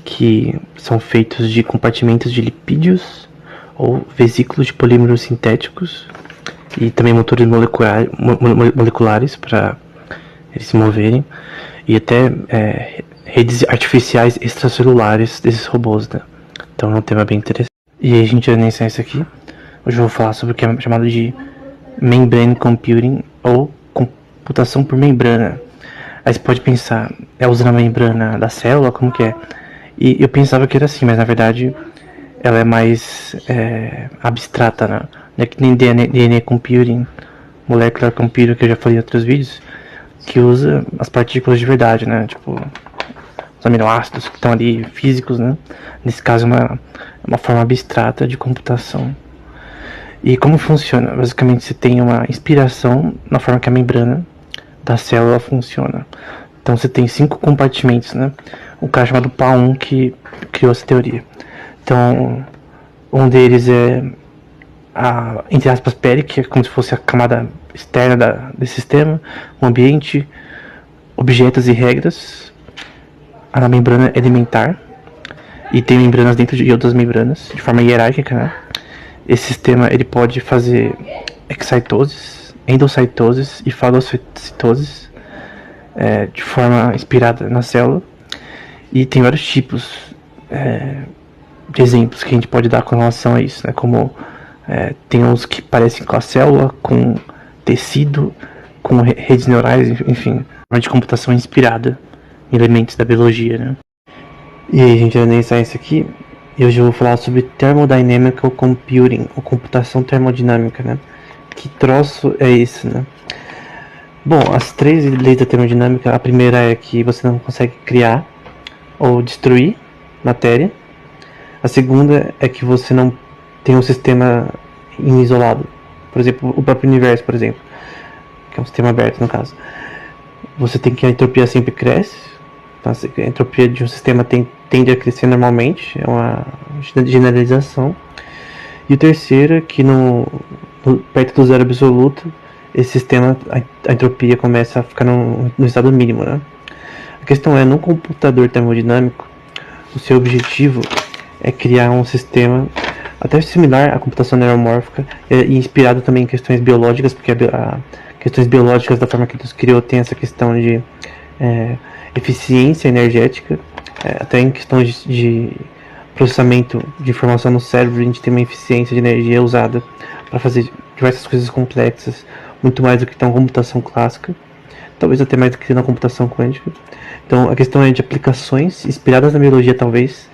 que são feitos de compartimentos de lipídios ou vesículos de polímeros sintéticos e também motores moleculares para eles se moverem, e até redes artificiais extracelulares desses robôs, né? Então é um tema bem interessante. E aí a gente vai iniciar isso aqui. Hoje eu vou falar sobre o que é chamado de Membrane Computing, ou computação por membrana. Aí você pode pensar, usando a membrana da célula, como que é? E eu pensava que era assim, mas na verdade ela é mais abstrata, né? Não é que nem DNA Computing, Molecular Computing, que eu já falei em outros vídeos, que usa as partículas de verdade, né? Tipo, os aminoácidos que estão ali físicos, né? Nesse caso é uma forma abstrata de computação. E como funciona? Basicamente você tem uma inspiração na forma que a membrana da célula funciona. Então você tem 5 compartimentos, né? O cara chamado Pa-1 que criou essa teoria. Então, um deles é a, entre aspas, pele, que é como se fosse a camada externa desse sistema, o ambiente, objetos e regras, a membrana elementar, e tem membranas dentro de outras membranas, de forma hierárquica, né? Esse sistema ele pode fazer excitoses, endocitoses e fagocitoses de forma inspirada na célula. E tem vários tipos de exemplos que a gente pode dar com relação a isso, né? Como tem uns que parecem com a célula, com tecido, com redes neurais, enfim, uma de computação inspirada em elementos da biologia, né? E aí, gente, eu nem sei isso aqui. E hoje eu vou falar sobre Thermodynamical Computing, ou computação termodinâmica, né? Que troço é esse, né? Bom, as 3 leis da termodinâmica, a primeira é que você não consegue criar ou destruir matéria. A segunda é que você não tem um sistema isolado. Por exemplo, o próprio universo, por exemplo, que é um sistema aberto, no caso. Você tem que a entropia sempre cresce. Então, a entropia de um sistema tende a crescer normalmente, é uma generalização. E o terceiro é que perto do zero absoluto, esse sistema, a entropia começa a ficar no estado mínimo, né? A questão é, no computador termodinâmico, o seu objetivo é criar um sistema até similar à computação neuromórfica e inspirado também em questões biológicas, porque questões biológicas, da forma que Deus criou, tem essa questão de eficiência energética, até em questões de processamento de informação no cérebro. A gente tem uma eficiência de energia usada para fazer diversas coisas complexas, muito mais do que na computação clássica, talvez até mais do que na computação quântica. Então a questão é de aplicações inspiradas na biologia, talvez,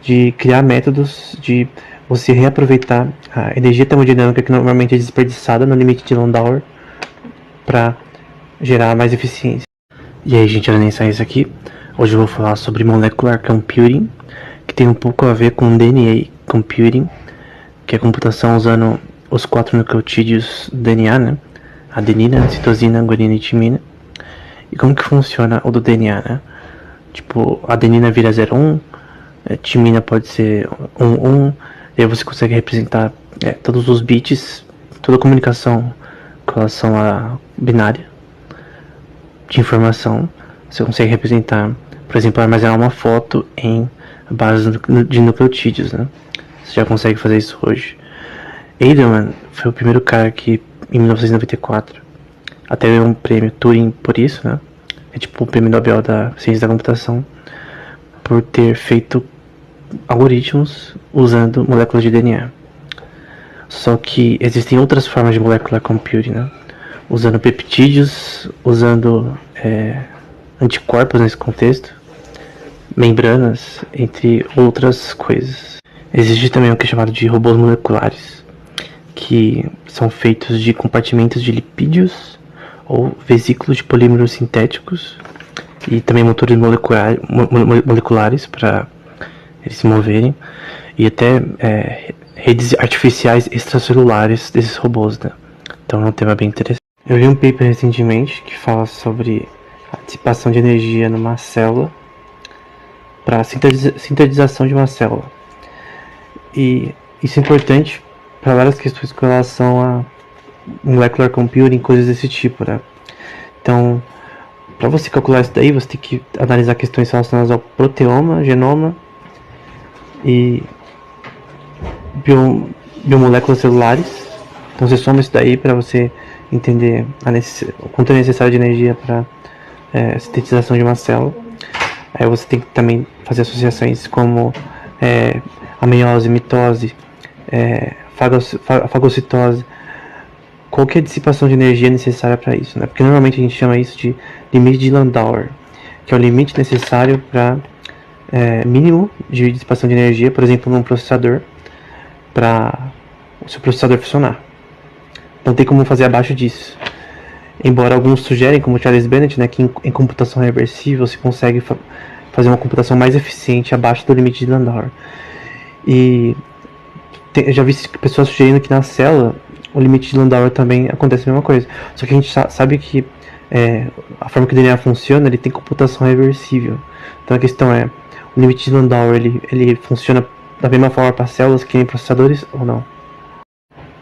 de criar métodos de você reaproveitar a energia termodinâmica que normalmente é desperdiçada no limite de Landauer para gerar mais eficiência. E aí, gente, era nem só isso aqui. Hoje eu vou falar sobre Molecular Computing, que tem um pouco a ver com DNA Computing, que é computação usando os 4 nucleotídeos do DNA, né? Adenina, citosina, guanina e timina. E como que funciona o do DNA, né? Tipo, a adenina vira 01, timina pode ser 11, e aí você consegue representar todos os bits, toda a comunicação com relação à binária de informação. Você consegue representar, por exemplo, armazenar uma foto em base de nucleotídeos, né? Você já consegue fazer isso hoje. Edelman foi o primeiro cara que, em 1994, até ganhou um prêmio Turing por isso, né? É tipo o prêmio Nobel da ciência da computação, por ter feito algoritmos usando moléculas de DNA. Só que existem outras formas de molecular computing, né? Usando peptídeos, usando anticorpos nesse contexto, membranas, entre outras coisas. Existe também o que é chamado de robôs moleculares, que são feitos de compartimentos de lipídios ou vesículos de polímeros sintéticos, e também motores moleculares para eles se moverem, e até redes artificiais extracelulares desses robôs, né? Então é um tema bem interessante. Eu vi um paper recentemente que fala sobre a dissipação de energia numa célula para a sintetização de uma célula. E isso é importante para várias questões com relação a molecular computing, coisas desse tipo, né? Então, para você calcular isso daí, você tem que analisar questões relacionadas ao proteoma, genoma e biomoléculas celulares. Então você soma isso daí para você entender o quanto é necessário de energia para a sintetização de uma célula. Aí você tem que também fazer associações como a meiose, mitose, fagocitose. Qual que é a dissipação de energia necessária para isso, né? Porque normalmente a gente chama isso de limite de Landauer, que é o limite necessário para mínimo de dissipação de energia, por exemplo, num processador, para o seu processador funcionar. Não tem como fazer abaixo disso. Embora alguns sugerem, como Charles Bennett, né, que em computação reversível você consegue fazer uma computação mais eficiente abaixo do limite de Landauer. E eu já vi pessoas sugerindo que na célula o limite de Landauer também acontece a mesma coisa. Só que a gente sabe que a forma que o DNA funciona, ele tem computação reversível. Então a questão é, o limite de Landau, ele funciona da mesma forma para células que em processadores ou não?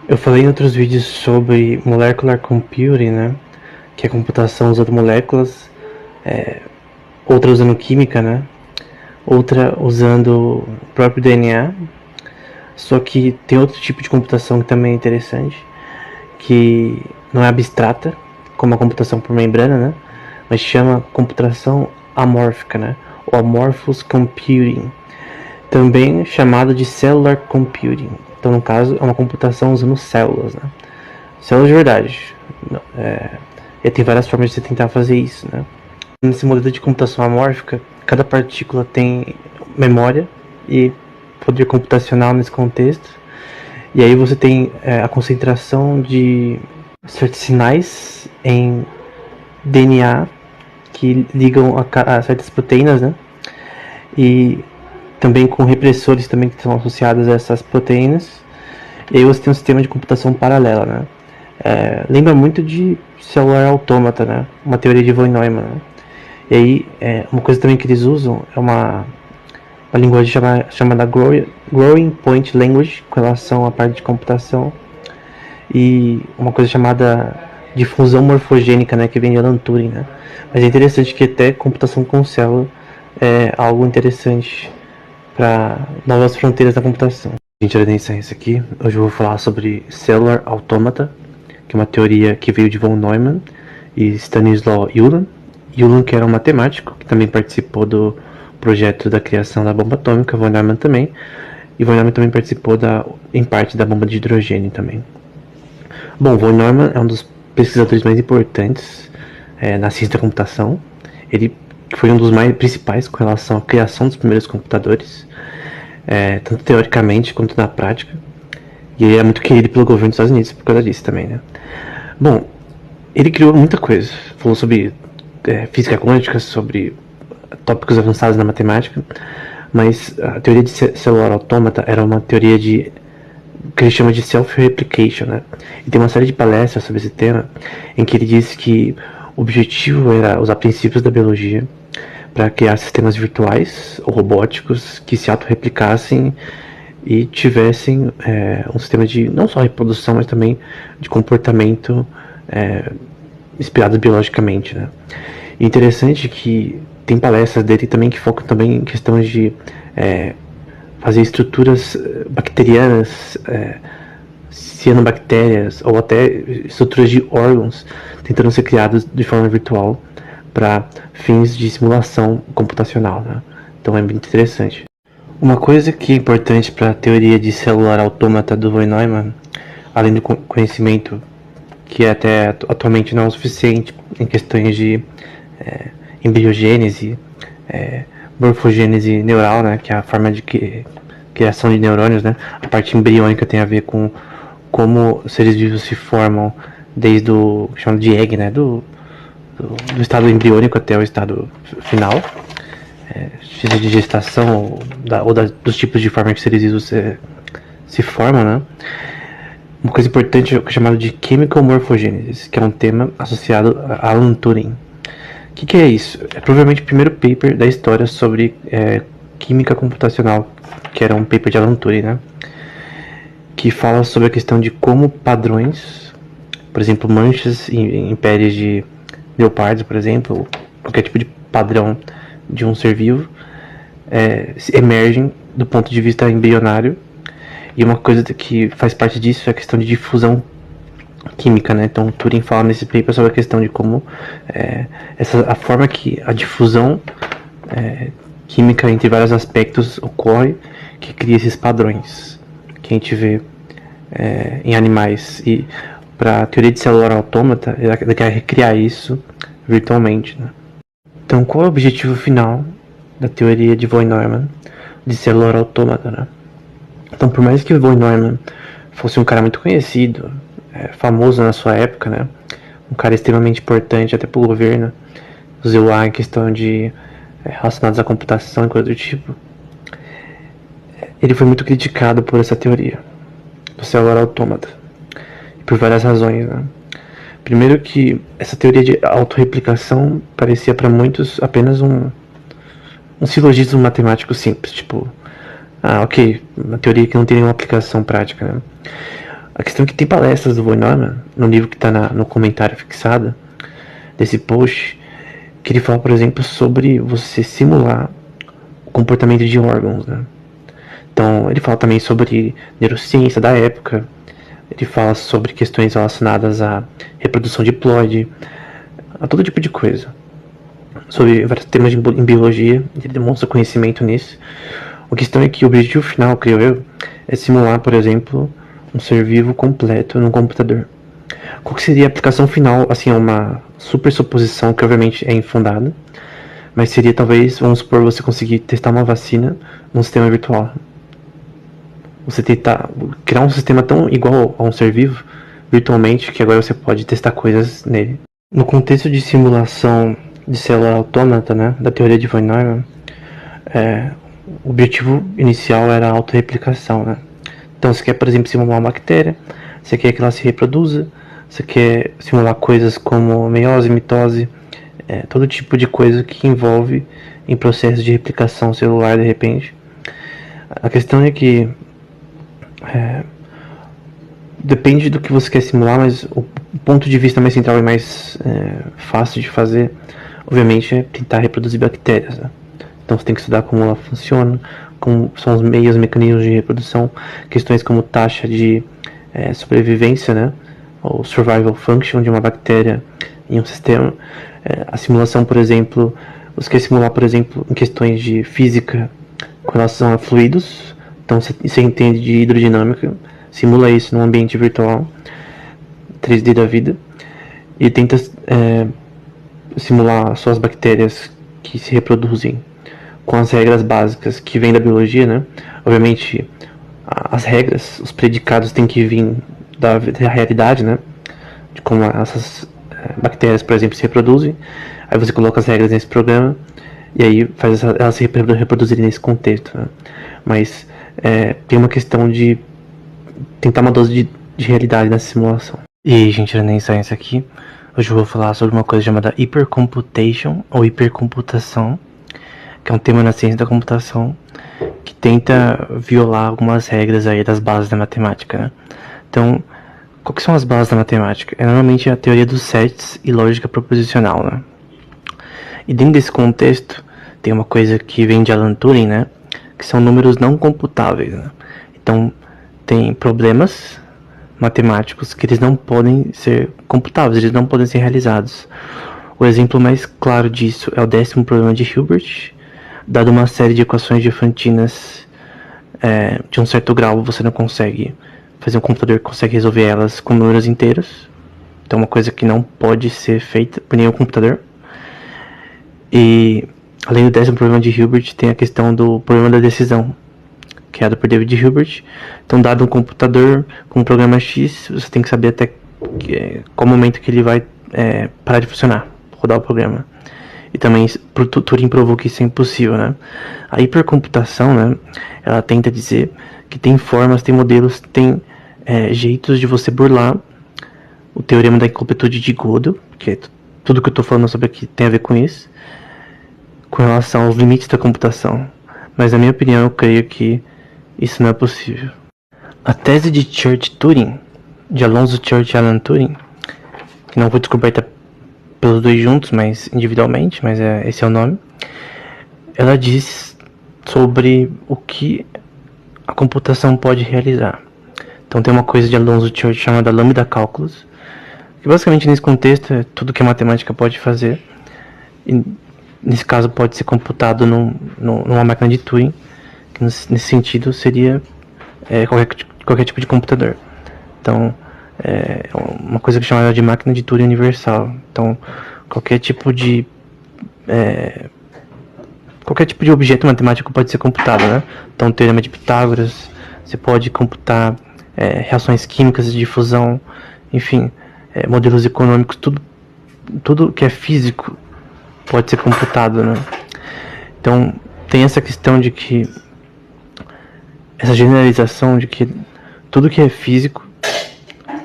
Eu falei em outros vídeos sobre Molecular Computing, né? Que é computação usando moléculas, outra usando química, né? Outra usando o próprio DNA. Só que tem outro tipo de computação que também é interessante, que não é abstrata, como a computação por membrana, né? Mas chama computação amórfica, né? Ou amorphous computing, também chamado de cellular computing. Então, no caso, é uma computação usando células, né? Células de verdade. E tem várias formas de você tentar fazer isso, né? Nesse modelo de computação amórfica, cada partícula tem memória e poder computacional nesse contexto. E aí você tem a concentração de certos sinais em DNA que ligam a certas proteínas, né? E também com repressores também que são associados a essas proteínas. E aí você tem um sistema de computação paralela, né? Lembra muito de celular autômata, né? Uma teoria de von Neumann, né? E aí, uma coisa também que eles usam é uma linguagem chamada Growing Point Language, com relação à parte de computação, e uma coisa chamada difusão morfogênica, né, que vem de Alan Turing, né? Mas é interessante que até computação com célula é algo interessante para novas fronteiras da computação. Gente, olha isso aqui. Hoje eu vou falar sobre Cellular Automata, que é uma teoria que veio de von Neumann e Stanislaw Ulam. Ulam, que era um matemático, que também participou do projeto da criação da bomba atômica, von Neumann também. E von Neumann também participou em parte da bomba de hidrogênio também. Bom, von Neumann é um dos pesquisadores mais importantes na ciência da computação. Ele foi um dos mais principais com relação à criação dos primeiros computadores, tanto teoricamente quanto na prática. E ele é muito querido pelo governo dos Estados Unidos por causa disso também, né? Bom, ele criou muita coisa. Falou sobre física quântica, sobre tópicos avançados na matemática, mas a teoria de celular autômata era uma teoria que ele chama de self-replication, né? E tem uma série de palestras sobre esse tema, em que ele disse que o objetivo era usar princípios da biologia para criar sistemas virtuais ou robóticos que se auto-replicassem e tivessem um sistema de não só reprodução, mas também de comportamento inspirado biologicamente, né? E interessante que tem palestras dele também que focam também em questões de fazer estruturas bacterianas, cianobactérias, ou até estruturas de órgãos tentando ser criadas de forma virtual para fins de simulação computacional, né? Então é muito interessante. Uma coisa que é importante para a teoria de celular autômata do von Neumann, além do conhecimento que até atualmente não é o suficiente em questões de embriogênese, morfogênese neural, né, que é a forma de criação de neurônios, né? A parte embriônica tem a ver com como seres vivos se formam desde o chamado de egg, né, do estado embriônico até o estado final, seja de gestação dos tipos de forma que seres vivos se formam, né? Uma coisa importante é chamado de Chemical Morphogenesis, que é um tema associado a Alan Turing. O que é isso? É provavelmente o primeiro paper da história sobre química computacional, que era um paper de Alan Turing, né? Que fala sobre a questão de como padrões, por exemplo, manchas em peles de leopardos, por exemplo, ou qualquer tipo de padrão de um ser vivo, emergem do ponto de vista embrionário. E uma coisa que faz parte disso é a questão de difusão química, né? Então, Turing fala nesse paper sobre a questão de como a forma que a difusão química entre vários aspectos ocorre, que cria esses padrões que a gente vê em animais. E para a teoria de celular autômata, ela quer recriar isso virtualmente, né? Então, qual é o objetivo final da teoria de von Neumann de celular autômata, né? Então, por mais que o von Neumann fosse um cara muito conhecido, famoso na sua época, né? Um cara extremamente importante até pelo governo, usou lá em questão de relacionados à computação e coisa do tipo, ele foi muito criticado por essa teoria do celular autômata, e por várias razões, né? Primeiro que essa teoria de autorreplicação parecia para muitos apenas um silogismo matemático simples, tipo, ok, uma teoria que não tem nenhuma aplicação prática, né? A questão é que tem palestras do von Neumann, no livro que está no comentário fixado desse post, que ele fala, por exemplo, sobre você simular o comportamento de órgãos, né? Então, ele fala também sobre neurociência da época, ele fala sobre questões relacionadas à reprodução diploide, a todo tipo de coisa. Sobre vários temas em biologia, ele demonstra conhecimento nisso. A questão é que o objetivo final, creio eu, é simular, por exemplo, um ser vivo completo num computador. Qual que seria a aplicação final? Assim, é uma supersuposição que obviamente é infundada, mas seria talvez, vamos supor, você conseguir testar uma vacina num sistema virtual. Você tentar criar um sistema tão igual a um ser vivo, virtualmente, que agora você pode testar coisas nele. No contexto de simulação de célula autômata, né, da teoria de von Neumann, o objetivo inicial era a autorreplicação, né? Então você quer, por exemplo, simular uma bactéria, você quer que ela se reproduza, você quer simular coisas como meiose, mitose, todo tipo de coisa que envolve em processo de replicação celular de repente. A questão é que depende do que você quer simular, mas o ponto de vista mais central e mais fácil de fazer, obviamente, é tentar reproduzir bactérias, né? Então você tem que estudar como ela funciona, como são os meios, mecanismos de reprodução, questões como taxa de sobrevivência, né, ou survival function de uma bactéria em um sistema. A simulação, por exemplo, você quer simular, por exemplo, em questões de física com relação a fluidos, então você entende de hidrodinâmica, simula isso num ambiente virtual, 3D da vida, e tenta simular suas bactérias que se reproduzem com as regras básicas que vêm da biologia, né? Obviamente, as regras, os predicados têm que vir da realidade, né? De como essas bactérias, por exemplo, se reproduzem. Aí você coloca as regras nesse programa e aí faz elas se reproduzirem nesse contexto, né? Mas tem uma questão de tentar uma dose de realidade nessa simulação. E aí, gente, nem science aqui. Hoje eu vou falar sobre uma coisa chamada hypercomputation ou hipercomputação, que é um tema na ciência da computação que tenta violar algumas regras aí das bases da matemática, né? Então, qual que são as bases da matemática? É normalmente a teoria dos sets e lógica proposicional, né? E dentro desse contexto, tem uma coisa que vem de Alan Turing, né? Que são números não computáveis, né? Então, tem problemas matemáticos que eles não podem ser computáveis, eles não podem ser realizados. O exemplo mais claro disso é o 10º problema de Hilbert. Dado uma série de equações difantinas de um certo grau, você não consegue fazer um computador que consegue resolver elas com números inteiros. Então, uma coisa que não pode ser feita por nenhum computador. E, além do 10º problema de Hilbert, tem a questão do problema da decisão, criado por David Hilbert. Então, dado um computador com um programa X, você tem que saber até qual momento que ele vai parar de funcionar, rodar o programa. E também Turing provou que isso é impossível, né? A hipercomputação, né, ela tenta dizer que tem formas, tem modelos, tem jeitos de você burlar o teorema da incompletude de Gödel, que é tudo que eu estou falando sobre aqui tem a ver com isso, com relação aos limites da computação. Mas na minha opinião, eu creio que isso não é possível. A tese de Church-Turing, de Alonzo Church e Alan Turing, que não foi descoberta pelos dois juntos, mas individualmente, mas esse é o nome, ela diz sobre o que a computação pode realizar. Então tem uma coisa de Alonzo Church chamada lambda calculus, que basicamente nesse contexto é tudo que a matemática pode fazer, e nesse caso pode ser computado numa máquina de Turing, que nesse sentido seria qualquer tipo de computador. Então, uma coisa que é chamada de máquina de Turing universal. Então, qualquer tipo de objeto matemático pode ser computado, né? Então, o teorema de Pitágoras, você pode computar reações químicas de fusão, enfim, modelos econômicos, tudo que é físico pode ser computado, né? Então, tem essa questão de que essa generalização de que tudo que é físico,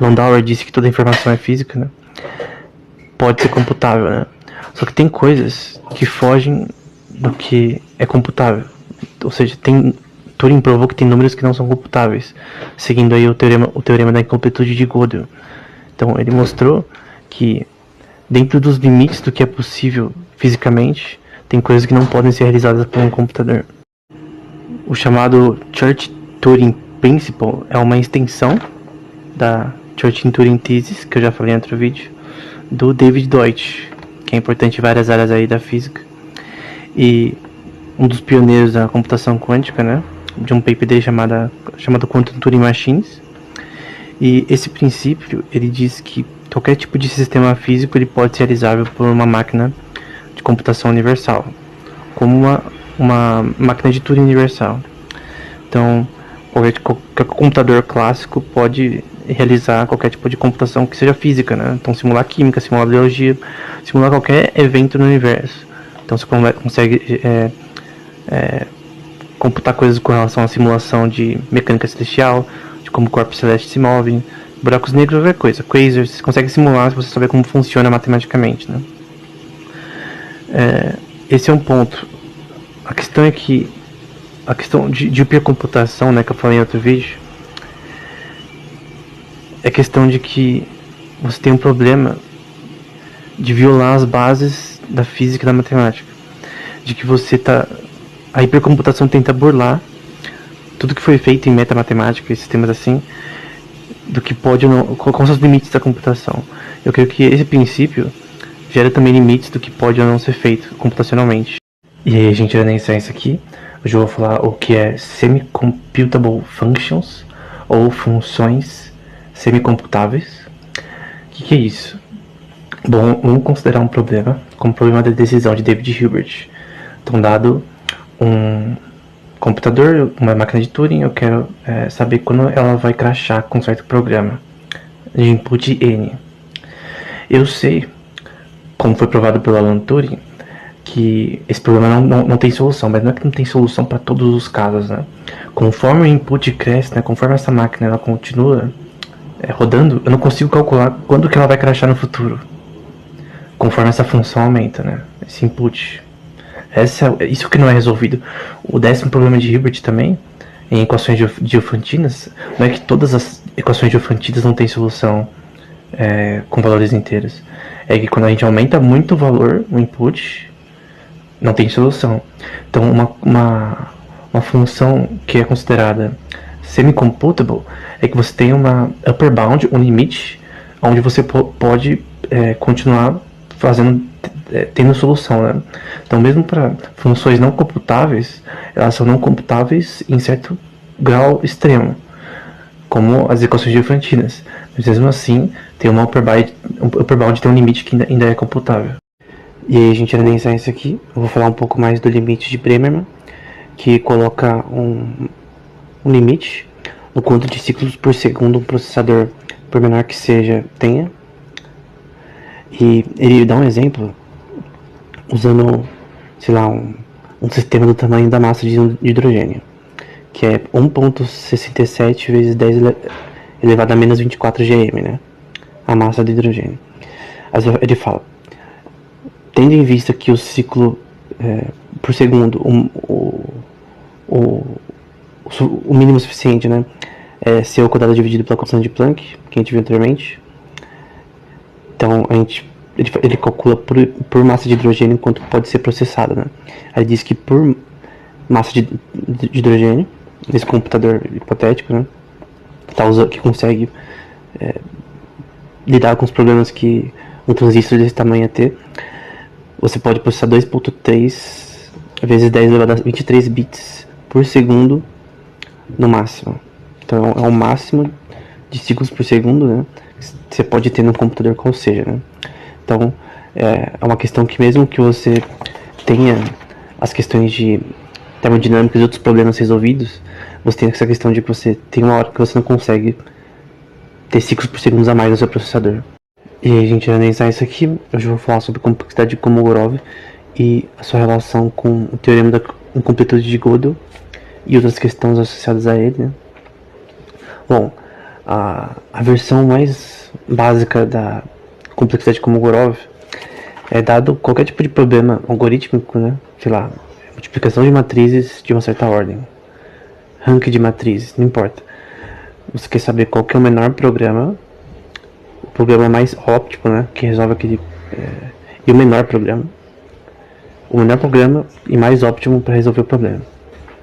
Landauer disse que toda informação é física, né? pode ser computável, né? Só que tem coisas que fogem do que é computável. Ou seja, Turing provou que tem números que não são computáveis, seguindo aí o teorema da incompletude de Gödel. Então ele mostrou que dentro dos limites do que é possível fisicamente, tem coisas que não podem ser realizadas por um computador. O chamado Church-Turing Principle é uma extensão da Church-Turing Thesis, que eu já falei em outro vídeo, do David Deutsch, que é importante em várias áreas aí da física. E um dos pioneiros da computação quântica, né? De um paper dele chamado Quantum Turing Machines. E esse princípio, ele diz que qualquer tipo de sistema físico ele pode ser realizável por uma máquina de computação universal, como uma máquina de Turing universal. Então, qualquer computador clássico pode realizar qualquer tipo de computação que seja física, né? Então, simular química, simular biologia, simular qualquer evento no universo. Então, você consegue computar coisas com relação à simulação de mecânica celestial, de como corpos celestes se movem, buracos negros, qualquer coisa, quasars, você consegue simular se você souber como funciona matematicamente, né? Esse é um ponto. A questão é que a questão de hipercomputação, né, que eu falei em outro vídeo, é questão de que você tem um problema de violar as bases da física e da matemática, de que a hipercomputação tenta burlar tudo que foi feito em metamatemática e sistemas assim, do que pode ou não, quais são os limites da computação. Eu creio que esse princípio gera também limites do que pode ou não ser feito computacionalmente. E aí a gente vai iniciar isso aqui. Hoje eu vou falar o que é Semi-Computable Functions, ou funções semicomputáveis. O que é isso? Bom, vamos considerar um problema como o problema da decisão de David Hilbert. Então, dado um computador, uma máquina de Turing, eu quero saber quando ela vai crashar com um certo programa de input N. Eu sei, como foi provado pelo Alan Turing, que esse problema não tem solução, mas não é que não tem solução para todos os casos, né? Conforme o input cresce, né, conforme essa máquina ela continua rodando, eu não consigo calcular quando que ela vai crashar no futuro, conforme essa função aumenta, né? Esse input. Isso que não é resolvido. O 10º problema de Hilbert também, em equações diofantinas, não é que todas as equações diofantinas não têm solução com valores inteiros. É que quando a gente aumenta muito o valor, o input, não tem solução. Então, uma função que é considerada semi-computable é que você tem uma upper bound, um limite, onde você pode continuar tendo solução, né? Então, mesmo para funções não computáveis, elas são não computáveis em certo grau extremo, como as equações diofantinas. Mas mesmo assim, tem uma upper bound tem um limite que ainda é computável. E aí a gente vai analisar isso aqui. Eu vou falar um pouco mais do limite de Bremerman, que coloca um limite no quanto de ciclos por segundo um processador, por menor que seja, tenha. E ele dá um exemplo usando, sei lá, um sistema do tamanho da massa de hidrogênio, que é 1,67 vezes 10 elevado a menos 24 gm, né? A massa do hidrogênio. Ele fala, tendo em vista que o ciclo por segundo, o mínimo suficiente, né, é ser o quadrado dividido pela constante de Planck, que a gente viu anteriormente. Então ele calcula por massa de hidrogênio quanto pode ser processado, né? Aí diz que por massa de hidrogênio, nesse computador hipotético, né, que consegue lidar com os problemas que um transistor desse tamanho ia ter, você pode processar 2.3 vezes 10 elevado a 23 bits por segundo no máximo. Então é o máximo de ciclos por segundo, né, que você pode ter no computador qual seja, né? Então é uma questão que mesmo que você tenha as questões de termodinâmica e outros problemas resolvidos, você tem essa questão de que você tem uma hora que você não consegue ter ciclos por segundo a mais no seu processador. E a gente vai analisar isso aqui. Hoje eu vou falar sobre a complexidade de Kolmogorov e a sua relação com o teorema da incompletude de Gödel e outras questões associadas a ele, né? Bom, a versão mais básica da complexidade como Gorov, dado qualquer tipo de problema algorítmico, né? Sei lá, multiplicação de matrizes de uma certa ordem, ranking de matrizes, não importa. Você quer saber qual que é o menor programa, o programa mais óptimo, né? Que resolve aquele... e o menor programa. O menor programa e mais óptimo para resolver o problema.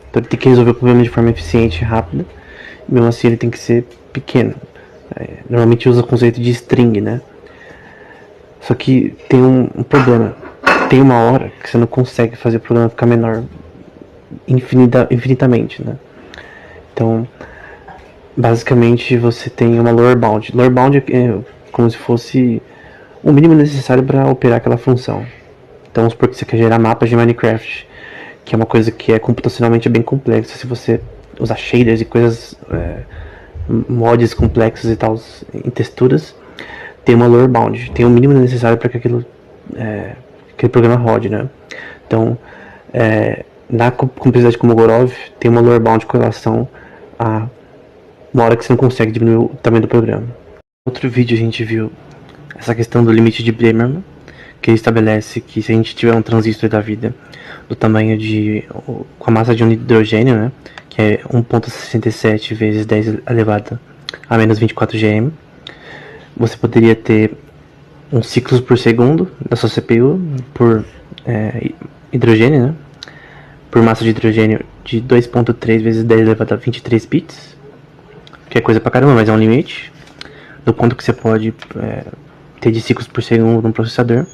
Então ele tem que resolver o problema de forma eficiente e rápida, e mesmo assim ele tem que ser pequeno. Normalmente usa o conceito de string, né? Só que tem um problema. Tem uma hora que você não consegue fazer o programa ficar menor infinitamente, né? Então, basicamente você tem uma lower bound. Lower bound é como se fosse o mínimo necessário para operar aquela função. Então vamos supor que você quer gerar mapas de Minecraft, que é uma coisa que é computacionalmente bem complexa. Se você usar shaders e coisas, mods complexos e tal, em texturas, tem uma lower bound, tem o mínimo necessário para que aquele programa rode, né? Então, na complexidade como Gorov, tem uma lower bound com relação a uma hora que você não consegue diminuir o tamanho do programa. No outro vídeo a gente viu essa questão do limite de Bremerman, que ele estabelece que se a gente tiver um transistor da vida do tamanho com a massa de um hidrogênio, né, que é 1.67 vezes 10 elevado a menos 24 gm, você poderia ter uns ciclos por segundo da sua CPU por hidrogênio, né, por massa de hidrogênio de 2.3 vezes 10 elevado a 23 bits, que é coisa pra caramba, mas é um limite do ponto que você pode ter de ciclos por segundo num processador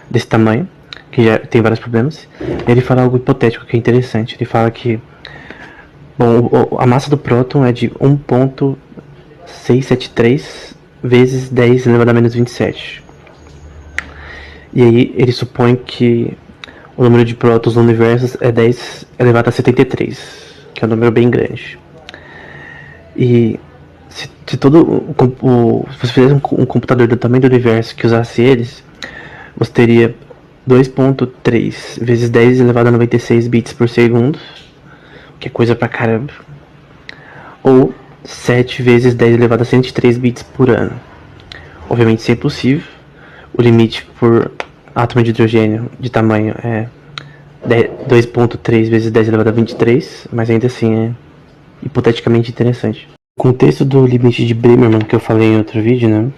desse tamanho, que já tem vários problemas. Ele fala algo hipotético que é interessante. Ele fala que a massa do próton é de 1.673 vezes 10 elevado a menos 27. E aí ele supõe que o número de prótons no universo é 10 elevado a 73, que é um número bem grande. E se você fizesse um computador do tamanho do universo que usasse eles, você teria 2.3 vezes 10 elevado a 96 bits por segundo, que é coisa pra caramba, ou 7 vezes 10 elevado a 103 bits por ano. Obviamente isso é impossível. O limite por átomo de hidrogênio de tamanho é 2.3 vezes 10 elevado a 23, mas ainda assim é hipoteticamente interessante. O contexto do limite de Bremerman que eu falei em outro vídeo, né,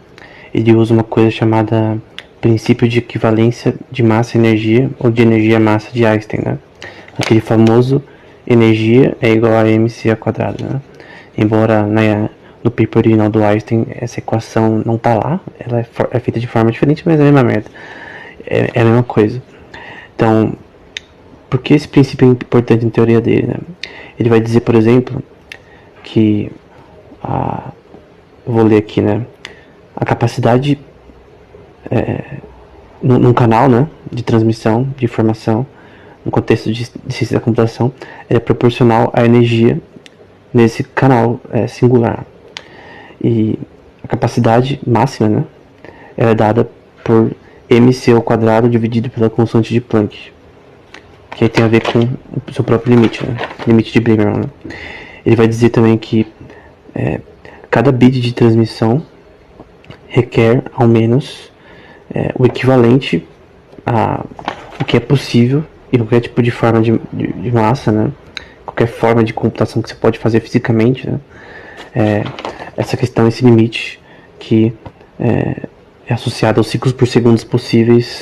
ele usa uma coisa chamada princípio de equivalência de massa-energia ou de energia-massa de Einstein, né? Aquele famoso energia é igual a mc ao quadrado, né? Embora no paper original do Einstein essa equação não tá lá, ela é feita de forma diferente, mas é a mesma merda, é a mesma coisa. Então, por que esse princípio é importante em teoria dele, né? Ele vai dizer, por exemplo, que vou ler aqui, né? A capacidade num canal, né, de transmissão de informação no contexto de ciência da computação é proporcional à energia nesse canal singular. E a capacidade máxima, né, ela é dada por mc ao quadrado dividido pela constante de Planck, que aí tem a ver com o seu próprio limite, né, limite de Bremerman, né? Ele vai dizer também que cada bit de transmissão requer ao menos o equivalente a o que é possível em qualquer tipo de forma de massa, né? Qualquer forma de computação que você pode fazer fisicamente, né? Essa questão, esse limite que é associado aos ciclos por segundos possíveis